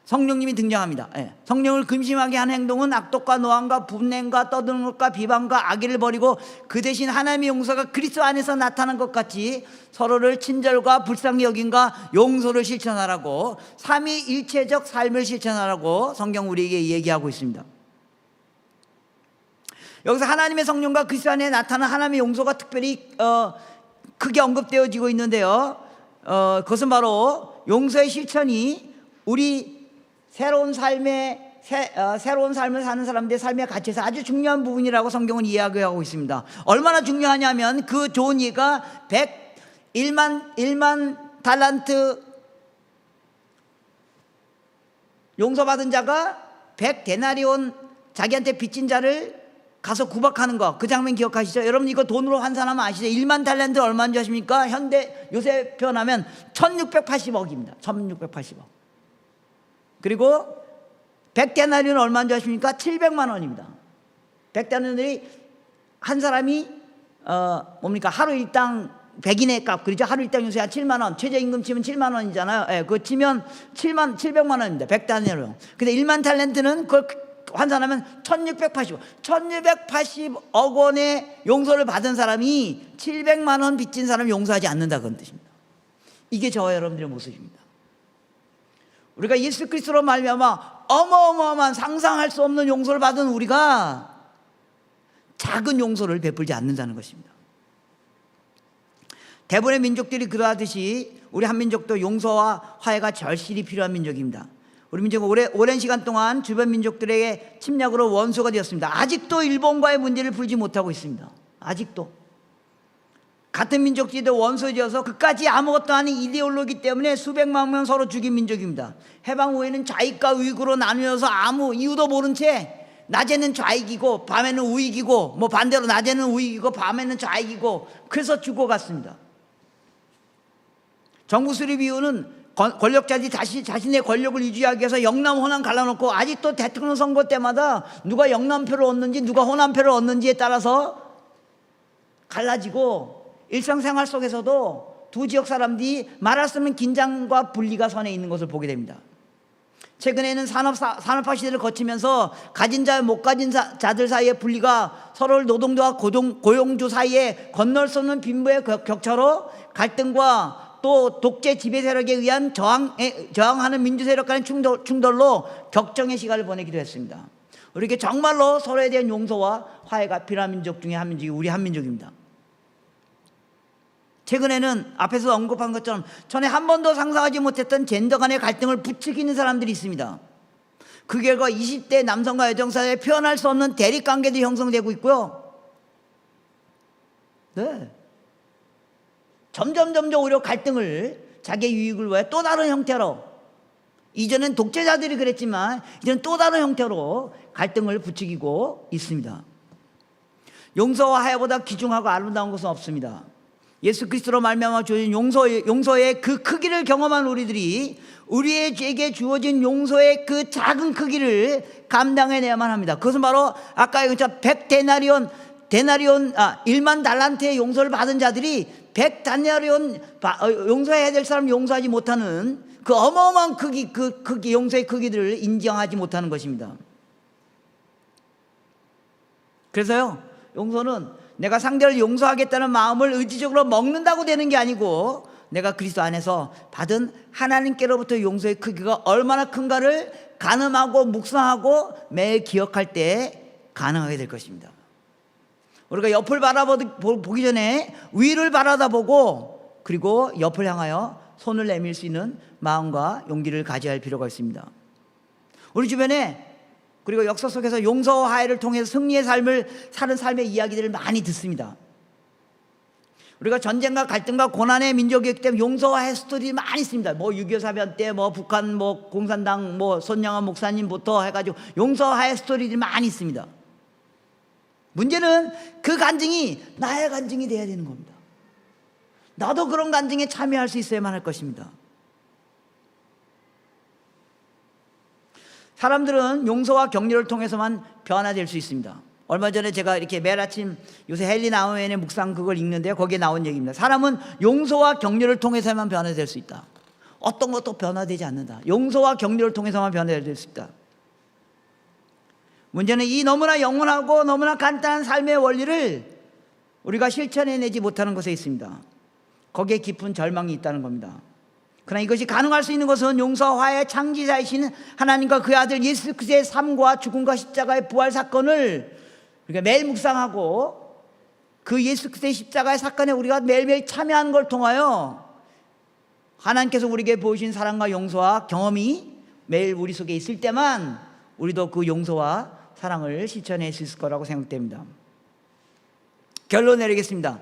성령님이 등장합니다. 예. 성령을 근심하게 하는 행동은 악독과 노함과 분냄과 떠드는 것과 비방과 악의를 버리고 그 대신 하나님의 용서가 그리스도 안에서 나타난 것 같이 서로를 친절과 불쌍히 여김과 용서를 실천하라고, 삼위일체적 삶을 실천하라고 성경 우리에게 얘기하고 있습니다. 여기서 하나님의 성령과 그리스도 안에 나타난 하나님의 용서가 특별히 크게 언급되어지고 있는데요. 그것은 바로 용서의 실천이 우리 새로운 삶을 사는 사람들의 삶의 가치에서 아주 중요한 부분이라고 성경은 이야기하고 있습니다. 얼마나 중요하냐면 그 좋은 예가 1만 달란트 용서받은 자가 100데나리온 자기한테 빚진 자를 가서 구박하는 거, 그 장면 기억하시죠? 여러분 이거 돈으로 환산하면 아시죠? 1만 달란트 얼마인 줄 아십니까? 현대 요새 표현하면 1680억입니다 1680억. 그리고 100데나리온은 얼마인 줄 아십니까? 700만 원입니다 100데나리온이 한 사람이 뭡니까? 하루 일당 100인의 값, 그렇죠? 하루 일당 요새 한 7만 원, 최저임금 치면 7만 원이잖아요. 예, 그거 치면 700만 원입니다 100데나리온. 근데 1만 달란트는 그걸 환산하면 1680억 원의 용서를 받은 사람이 700만 원 빚진 사람을 용서하지 않는다, 그런 뜻입니다. 이게 저와 여러분들의 모습입니다. 우리가 예수 그리스도로 말미암아 어마어마한 상상할 수 없는 용서를 받은 우리가 작은 용서를 베풀지 않는다는 것입니다. 대부분의 민족들이 그러하듯이 우리 한민족도 용서와 화해가 절실히 필요한 민족입니다. 우리 민족은 오랜 시간 동안 주변 민족들에게 침략으로 원수가 되었습니다. 아직도 일본과의 문제를 풀지 못하고 있습니다. 아직도 같은 민족끼리도 원수지어서 그까지 아무것도 아닌 이데올로기 때문에 수백만 명 서로 죽인 민족입니다. 해방 후에는 좌익과 우익으로 나누어서 아무 이유도 모른 채 낮에는 좌익이고 밤에는 우익이고, 뭐 반대로 낮에는 우익이고 밤에는 좌익이고, 그래서 죽어갔습니다. 정부 수립 이유는 권력자들이 다시 자신의 권력을 유지하기 위해서 영남 호남 갈라놓고, 아직도 대통령 선거 때마다 누가 영남표를 얻는지 누가 호남표를 얻는지에 따라서 갈라지고, 일상생활 속에서도 두 지역 사람들이 말할 수 없는 긴장과 분리가 선에 있는 것을 보게 됩니다. 최근에는 산업화 시대를 거치면서 가진 자와 못 가진 자들 사이의 분리가 서로를 노동자와 고용주 사이에 건널 수 없는 빈부의 격차로 갈등과 또 독재 지배 세력에 의한 저항하는 민주 세력 간의 충돌로 격정의 시간을 보내기도 했습니다. 우리에게 정말로 서로에 대한 용서와 화해가 필요한 민족 중에 한 민족이 우리 한민족입니다. 최근에는 앞에서 언급한 것처럼 전에 한 번도 상상하지 못했던 젠더 간의 갈등을 부추기는 사람들이 있습니다. 그 결과 20대 남성과 여성 사이에 표현할 수 없는 대립관계도 형성되고 있고요. 네. 점점 오히려 갈등을 자기의 유익을 위해 또 다른 형태로, 이전엔 독재자들이 그랬지만 이제는 또 다른 형태로 갈등을 부추기고 있습니다. 용서와 하야보다 귀중하고 아름다운 것은 없습니다. 예수 그리스도로 말미암아 주어진 용서의 그 크기를 경험한 우리들이 우리에게 주어진 용서의 그 작은 크기를 감당해내야만 합니다. 그것은 바로 아까 얘기했죠. 100데나리온 1만 달란트의 용서를 받은 자들이 100데나리온 용서해야 될 사람 용서하지 못하는 그 어마어마한 그 크기, 용서의 크기들을 인정하지 못하는 것입니다. 그래서요, 용서는 내가 상대를 용서하겠다는 마음을 의지적으로 먹는다고 되는 게 아니고 내가 그리스도 안에서 받은 하나님께로부터 용서의 크기가 얼마나 큰가를 가늠하고 묵상하고 매일 기억할 때 가능하게 될 것입니다. 우리가 옆을 바라보기 전에 위를 바라다보고 그리고 옆을 향하여 손을 내밀 수 있는 마음과 용기를 가져야 할 필요가 있습니다. 우리 주변에 그리고 역사 속에서 용서와 화해를 통해서 승리의 삶을 사는 삶의 이야기들을 많이 듣습니다. 우리가 전쟁과 갈등과 고난의 민족이기 때문에 용서와 화해 스토리 많이 있습니다. 뭐 6.25 사변 때 뭐 북한 뭐 공산당 뭐 손양원 목사님부터 해가지고 용서와 화해 스토리들이 많이 있습니다. 문제는 그 간증이 나의 간증이 돼야 되는 겁니다. 나도 그런 간증에 참여할 수 있어야만 할 것입니다. 사람들은 용서와 격려를 통해서만 변화될 수 있습니다. 얼마 전에 제가 이렇게 매일 아침 요새 헨리 나우엔의 묵상 그걸 읽는데요, 거기에 나온 얘기입니다. 사람은 용서와 격려를 통해서만 변화될 수 있다. 어떤 것도 변화되지 않는다. 용서와 격려를 통해서만 변화될 수 있다. 문제는 이 너무나 영원하고 너무나 간단한 삶의 원리를 우리가 실천해내지 못하는 것에 있습니다. 거기에 깊은 절망이 있다는 겁니다. 그러나 이것이 가능할 수 있는 것은 용서와 화해의 창지자이신 하나님과 그의 아들 예수 그리스도의 삶과 죽음과 십자가의 부활 사건을 우리가 매일 묵상하고 그 예수 그리스도의 십자가의 사건에 우리가 매일매일 참여하는 걸 통하여 하나님께서 우리에게 보여주신 사랑과 용서와 경험이 매일 우리 속에 있을 때만 우리도 그 용서와 사랑을 실천할 수 있을 거라고 생각됩니다. 결론 내리겠습니다.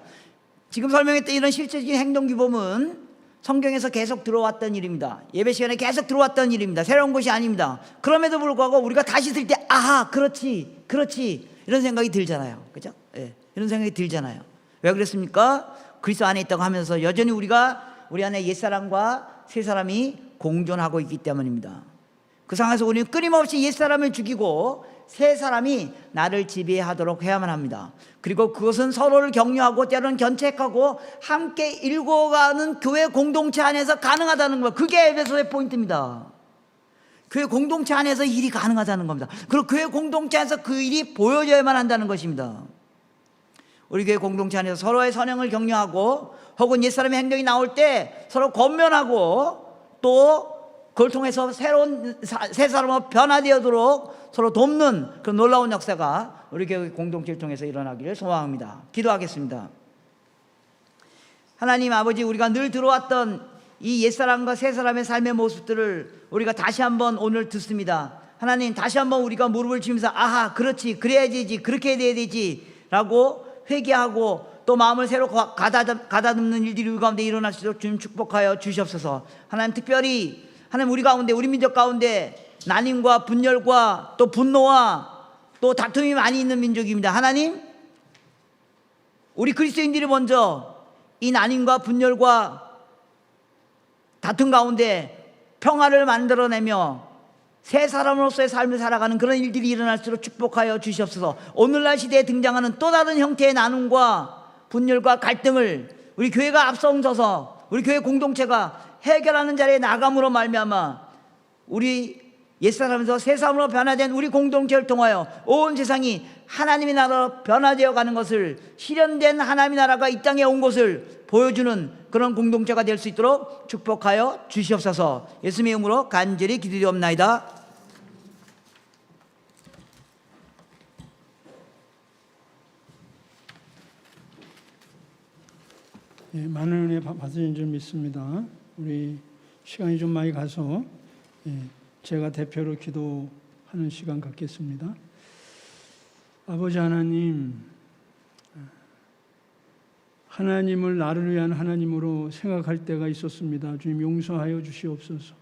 지금 설명했던 이런 실제적인 행동규범은 성경에서 계속 들어왔던 일입니다. 예배 시간에 계속 들어왔던 일입니다. 새로운 것이 아닙니다. 그럼에도 불구하고 우리가 다시 들 때 아하 그렇지 이런 생각이 들잖아요. 그죠? 예, 이런 생각이 들잖아요. 왜 그랬습니까? 그리스도 안에 있다고 하면서 여전히 우리 안에 옛사람과 새사람이 공존하고 있기 때문입니다. 그 상황에서 우리는 끊임없이 옛사람을 죽이고 새사람이 나를 지배하도록 해야만 합니다. 그리고 그것은 서로를 격려하고 때로는 견책하고 함께 일궈가는 교회 공동체 안에서 가능하다는 거예요. 그게 에베소의 포인트입니다. 교회 공동체 안에서 일이 가능하다는 겁니다. 그리고 교회 공동체 안에서 그 일이 보여져야만 한다는 것입니다. 우리 교회 공동체 안에서 서로의 선행을 격려하고 혹은 옛사람의 행동이 나올 때 서로 권면하고 또 그걸 통해서 새로운 새 사람으로 변화되도록 서로 돕는 그런 놀라운 역사가 우리 교회 공동체를 통해서 일어나기를 소망합니다. 기도하겠습니다. 하나님 아버지, 우리가 늘 들어왔던 이 옛사람과 새사람의 삶의 모습들을 우리가 다시 한번 오늘 듣습니다. 하나님, 다시 한번 우리가 무릎을 치면서 아하 그렇지 그래야 되지 그렇게 돼야 되지 라고 회개하고 또 마음을 새로 가다듬는 일들이 우리 가운데 일어날 수 있도록 주님 축복하여 주시옵소서. 하나님, 특별히 하나님 우리 가운데, 우리 민족 가운데 난임과 분열과 또 분노와 또 다툼이 많이 있는 민족입니다. 하나님, 우리 그리스도인들이 먼저 이 난임과 분열과 다툼 가운데 평화를 만들어내며 새 사람으로서의 삶을 살아가는 그런 일들이 일어날수록 축복하여 주시옵소서. 오늘날 시대에 등장하는 또 다른 형태의 나눔과 분열과 갈등을 우리 교회가 앞서서서 우리 교회 공동체가 해결하는 자리에 나감으로 말미암아 우리 옛사람에서 새사람으로 변화된 우리 공동체를 통하여 온 세상이 하나님의 나라로 변화되어 가는 것을, 실현된 하나님의 나라가 이 땅에 온 것을 보여주는 그런 공동체가 될 수 있도록 축복하여 주시옵소서. 예수님의 이름으로 간절히 기도드리옵나이다. 예, 많은 은혜 받으신 줄 믿습니다. 우리 시간이 좀 많이 가서 제가 대표로 기도하는 시간 갖겠습니다. 아버지 하나님, 하나님을 나를 위한 하나님으로 생각할 때가 있었습니다. 주님 용서하여 주시옵소서.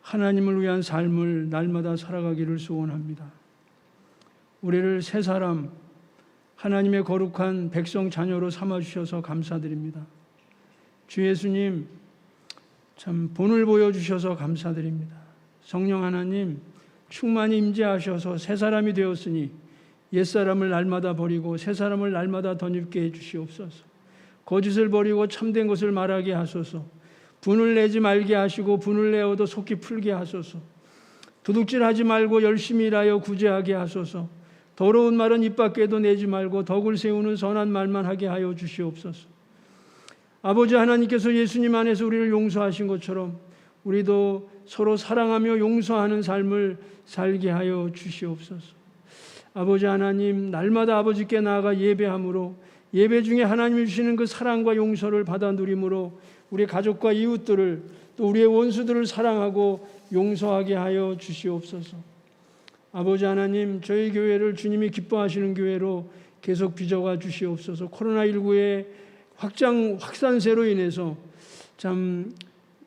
하나님을 위한 삶을 날마다 살아가기를 소원합니다. 우리를 새 사람, 하나님의 거룩한 백성 자녀로 삼아주셔서 감사드립니다. 주 예수님, 참 본을 보여주셔서 감사드립니다. 성령 하나님, 충만히 임재하셔서 새 사람이 되었으니 옛사람을 날마다 버리고 새 사람을 날마다 덧입게 해주시옵소서. 거짓을 버리고 참된 것을 말하게 하소서. 분을 내지 말게 하시고 분을 내어도 속히 풀게 하소서. 도둑질하지 말고 열심히 일하여 구제하게 하소서. 더러운 말은 입 밖에도 내지 말고 덕을 세우는 선한 말만 하게 하여 주시옵소서. 아버지 하나님께서 예수님 안에서 우리를 용서하신 것처럼 우리도 서로 사랑하며 용서하는 삶을 살게 하여 주시옵소서. 아버지 하나님, 날마다 아버지께 나아가 예배함으로 예배 중에 하나님이 주시는 그 사랑과 용서를 받아 누림으로 우리 가족과 이웃들을 또 우리의 원수들을 사랑하고 용서하게 하여 주시옵소서. 아버지 하나님, 저희 교회를 주님이 기뻐하시는 교회로 계속 빚어가 주시옵소서. 코로나19의 확산세로 인해서 참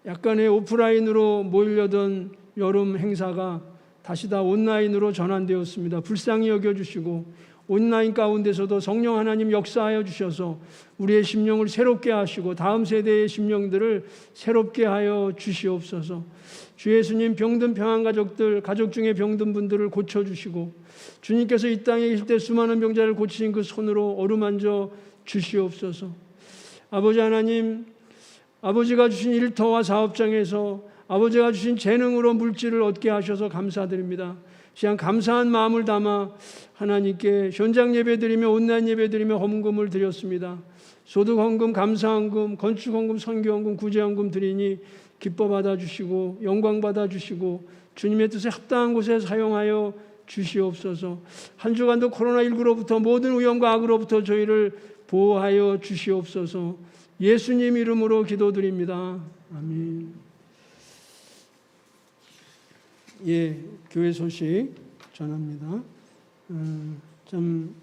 약간의 오프라인으로 모이려던 여름 행사가 다시 다 온라인으로 전환되었습니다. 불쌍히 여겨주시고 온라인 가운데서도 성령 하나님 역사하여 주셔서 우리의 심령을 새롭게 하시고 다음 세대의 심령들을 새롭게 하여 주시옵소서. 주 예수님, 병든 평안가족들, 가족 중에 병든 분들을 고쳐주시고 주님께서 이 땅에 계실 때 수많은 병자를 고치신 그 손으로 어루만져 주시옵소서. 아버지 하나님, 아버지가 주신 일터와 사업장에서 아버지가 주신 재능으로 물질을 얻게 하셔서 감사드립니다. 시간 감사한 마음을 담아 하나님께 현장 예배드리며 온라인 예배드리며 헌금을 드렸습니다. 소득헌금, 감사헌금, 건축헌금, 선교헌금, 구제헌금 드리니 기뻐 받아주시고 영광 받아주시고 주님의 뜻에 합당한 곳에 사용하여 주시옵소서. 한 주간도 코로나19로부터 모든 위험과 악으로부터 저희를 보호하여 주시옵소서. 예수님 이름으로 기도드립니다. 아멘. 예, 교회 소식 전합니다. 좀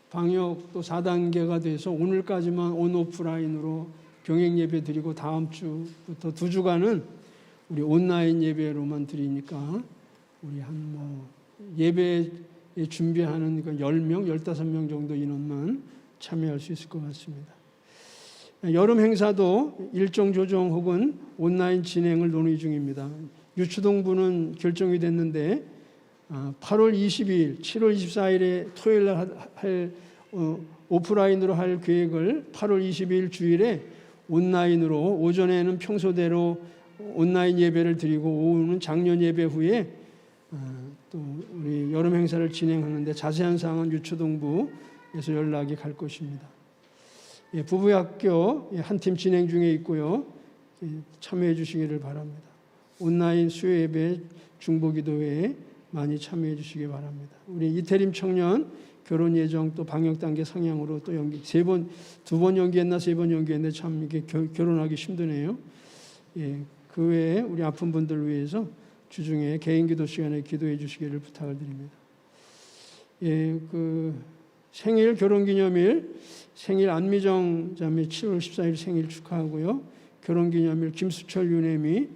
방역 또 4단계가 돼서 오늘까지만 온오프라인으로 병행 예배 드리고 다음 주부터 2주간은 우리 온라인 예배로만 드리니까 우리 예배 준비하는 10명, 15명 정도 인원만 참여할 수 있을 것 같습니다. 여름 행사도 일정 조정 혹은 온라인 진행을 논의 중입니다. 유추동부는 결정이 됐는데 8월 22일, 7월 24일에 토요일 날 오프라인으로 할 계획을 8월 22일 주일에 온라인으로 오전에는 평소대로 온라인 예배를 드리고 오후는 작년 예배 후에 또 우리 여름 행사를 진행하는데 자세한 사항은 유추동부에서 연락이 갈 것입니다. 예, 부부학교 한 팀 진행 중에 있고요. 참여해 주시기를 바랍니다. 온라인 수요 예배 중보기도회에 많이 참여해 주시기 바랍니다. 우리 이태림 청년 결혼 예정 또 방역 단계 상향으로 또 연기 2번 연기했나 3번 연기했는데 참 이게 결혼하기 힘드네요. 예, 그 외에 우리 아픈 분들 위해서 주중에 개인 기도 시간에 기도해 주시기를 부탁을 드립니다. 예, 그 생일 결혼기념일 생일 안미정 자매 7월 14일 생일 축하하고요. 결혼기념일 김수철 유네미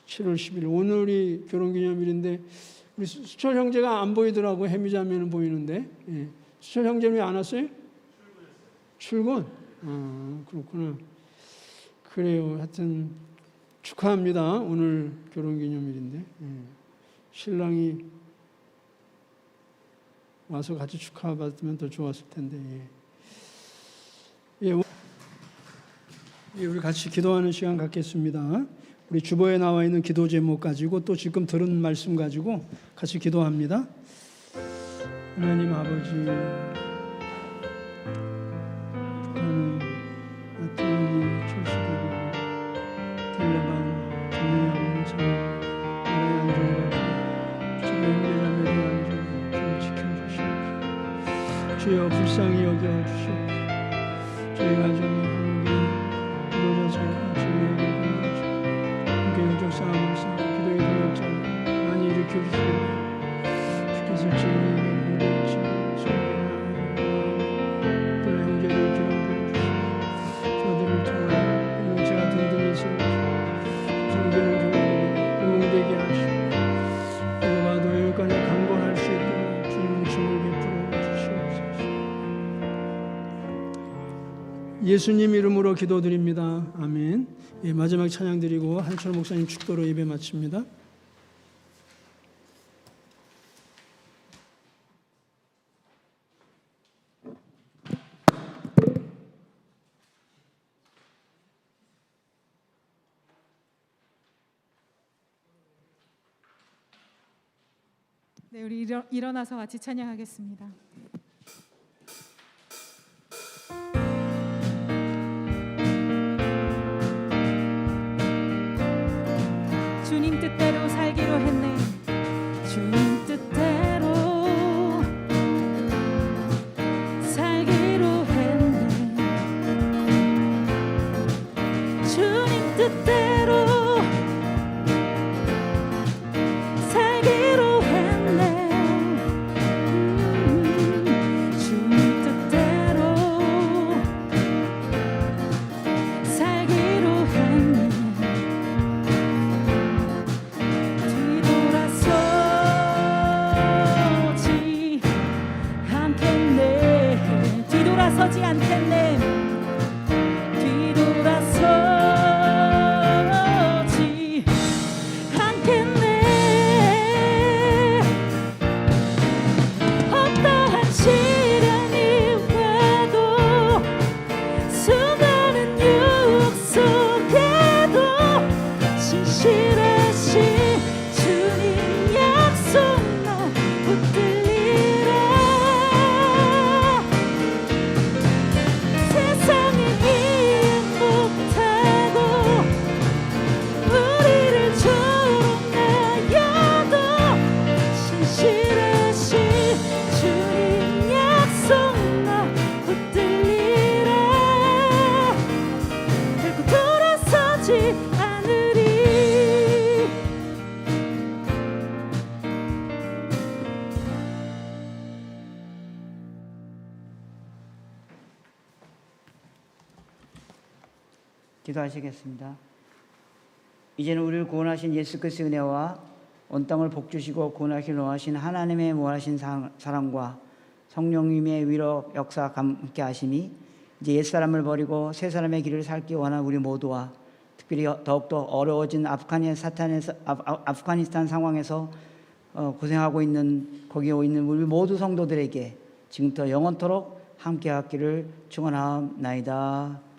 7월 10일 오늘이 결혼기념일인데 우리 수철 형제가 안 보이더라고요. 혜미 자매는 보이는데 예. 수철 형제는 왜 안 왔어요? 출근? 그렇구나. 그래요. 하여튼 축하합니다. 오늘 결혼기념일인데 예. 신랑이 와서 같이 축하받으면 더 좋았을 텐데 예. 예, 우리 같이 기도하는 시간 갖겠습니다. 우리 주보에 나와 있는 기도 제목 가지고 또 지금 들은 말씀 가지고 같이 기도합니다. 하나님 아버지, 북한은 아티니 철수되고 텔레반 정리하면서 나라의 안정과 주의 형제자매의 안정을 좀 지켜주시옵소서. 주여 불쌍히 여겨주시옵소서. 저희 가정이 한국인 지도자 잘 주의 영적 싸움을 싸워 기도의 동역자를 많이 일으켜주시고 주께서 진리의 공동체 성공하는 그런 형제를 기억해 주시고 저들을 통하여 공동체가 든든히 세워주시고 성기는 교회를 응용되게 하시고 누가 노예간에 강건할 수 있도록 주님 춤을 베풀어 주시옵소서. 예수님 이름으로 기도드립니다. 아멘. 예, 마지막 찬양 드리고 한철 목사님 축도로 예배 마칩니다. 네, 우리 일어나서 같이 찬양하겠습니다. 주님 뜻대로 살기로 했네. 주님 뜻대로 살기로 했네. 주님 뜻대로 살기로 했네. 주님 뜻대로 살기로 했네. 뒤돌아서지 않겠네. 뒤돌아서지 않겠네. 어떠한 시련이 와도 수많은 유혹 속에도 신실하신 주님 약속 나 붙들리라. 세상이 이해 못하고 우리를 조롱하여도 신실하신 주님 약속 나 붙들리라. 결코 돌아서지 않으리. 기도하시겠습니다. 이제는 우리를 구원하신 예수 그리스도의 은혜와 온 땅을 복주시고 구원하시려 노하신 하나님의 무한하신 사랑과 성령님의 위로 역사 함께 하심이 이제 옛사람을 버리고 새 사람의 길을 살기 원하는 우리 모두와 특별히 더욱더 어려워진 아프가니스탄 상황에서 고생하고 있는 거기에 있는 우리 모두 성도들에게 지금부터 영원토록 함께 하기를 축원하옵나이다.